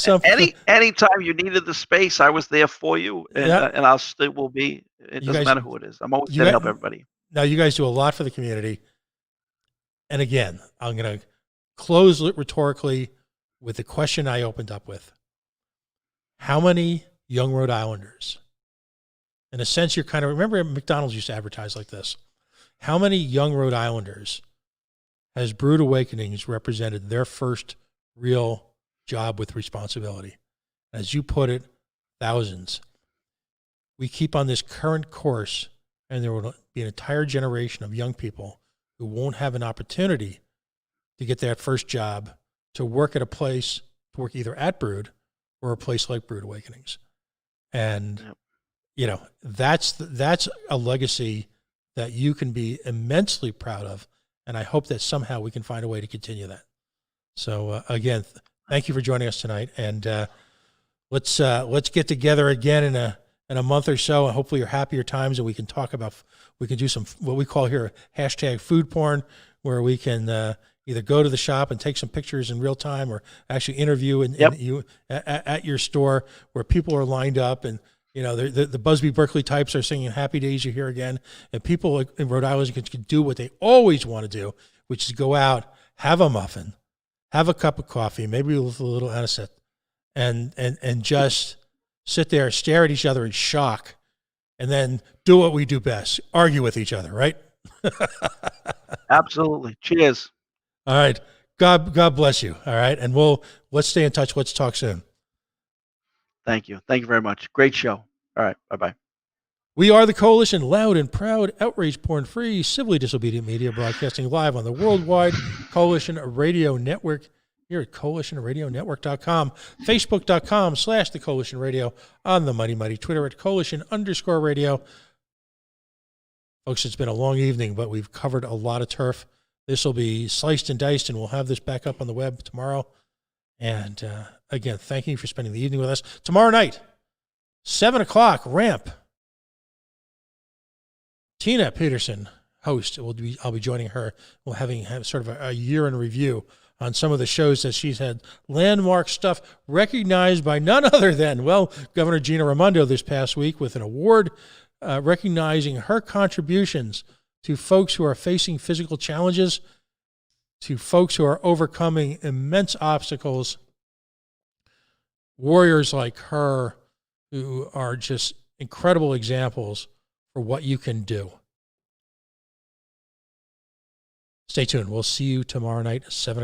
Anytime you needed the space, I was there for you, and I still will be. It doesn't matter who it is. I'm always there to help everybody. Now, you guys do a lot for the community. And again, I'm going to close rhetorically with the question I opened up with. How many young Rhode Islanders, in a sense, you're kind of, remember McDonald's used to advertise like this. How many young Rhode Islanders has Brood Awakenings represented their first real job with responsibility? As you put it, thousands. We keep on this current course, and there will be an entire generation of young people who won't have an opportunity to get that first job, to work at a place, to work either at Brood or a place like Brood Awakenings. And, that's a legacy that you can be immensely proud of. And I hope that somehow we can find a way to continue that. So again, thank you for joining us tonight. And let's get together again in a month or so, and hopefully you're happier times, and we can do some, what we call here, hashtag food porn, where we can either go to the shop and take some pictures in real time, or actually interview at your store where people are lined up, and the Busby Berkeley types are singing "Happy Days You're Here Again," and people in Rhode Island can do what they always want to do, which is go out, have a muffin, have a cup of coffee, maybe with a little anisette, and just sit there, stare at each other in shock, and then do what we do best, argue with each other, right? Absolutely. Cheers. All right. God bless you. All right. And let's stay in touch. Let's talk soon. Thank you. Thank you very much. Great show. All right. Bye-bye. We are the Coalition, loud and proud, outrage porn-free, civilly disobedient media, broadcasting live on the worldwide Coalition Radio Network here at coalitionradionetwork.com, facebook.com/the Coalition Radio, on the Mighty Twitter at Coalition_radio. Folks, it's been a long evening, but we've covered a lot of turf. This will be sliced and diced, and we'll have this back up on the web tomorrow. And again, thank you for spending the evening with us. Tomorrow night, 7 o'clock, Ramp. Tina Peterson, host, I'll be joining her. We'll have sort of a year in review on some of the shows that she's had landmark stuff recognized by none other than, Governor Gina Raimondo this past week with an award recognizing her contributions to folks who are facing physical challenges, to folks who are overcoming immense obstacles, warriors like her who are just incredible examples for what you can do. Stay tuned. We'll see you tomorrow night at 7 o'clock.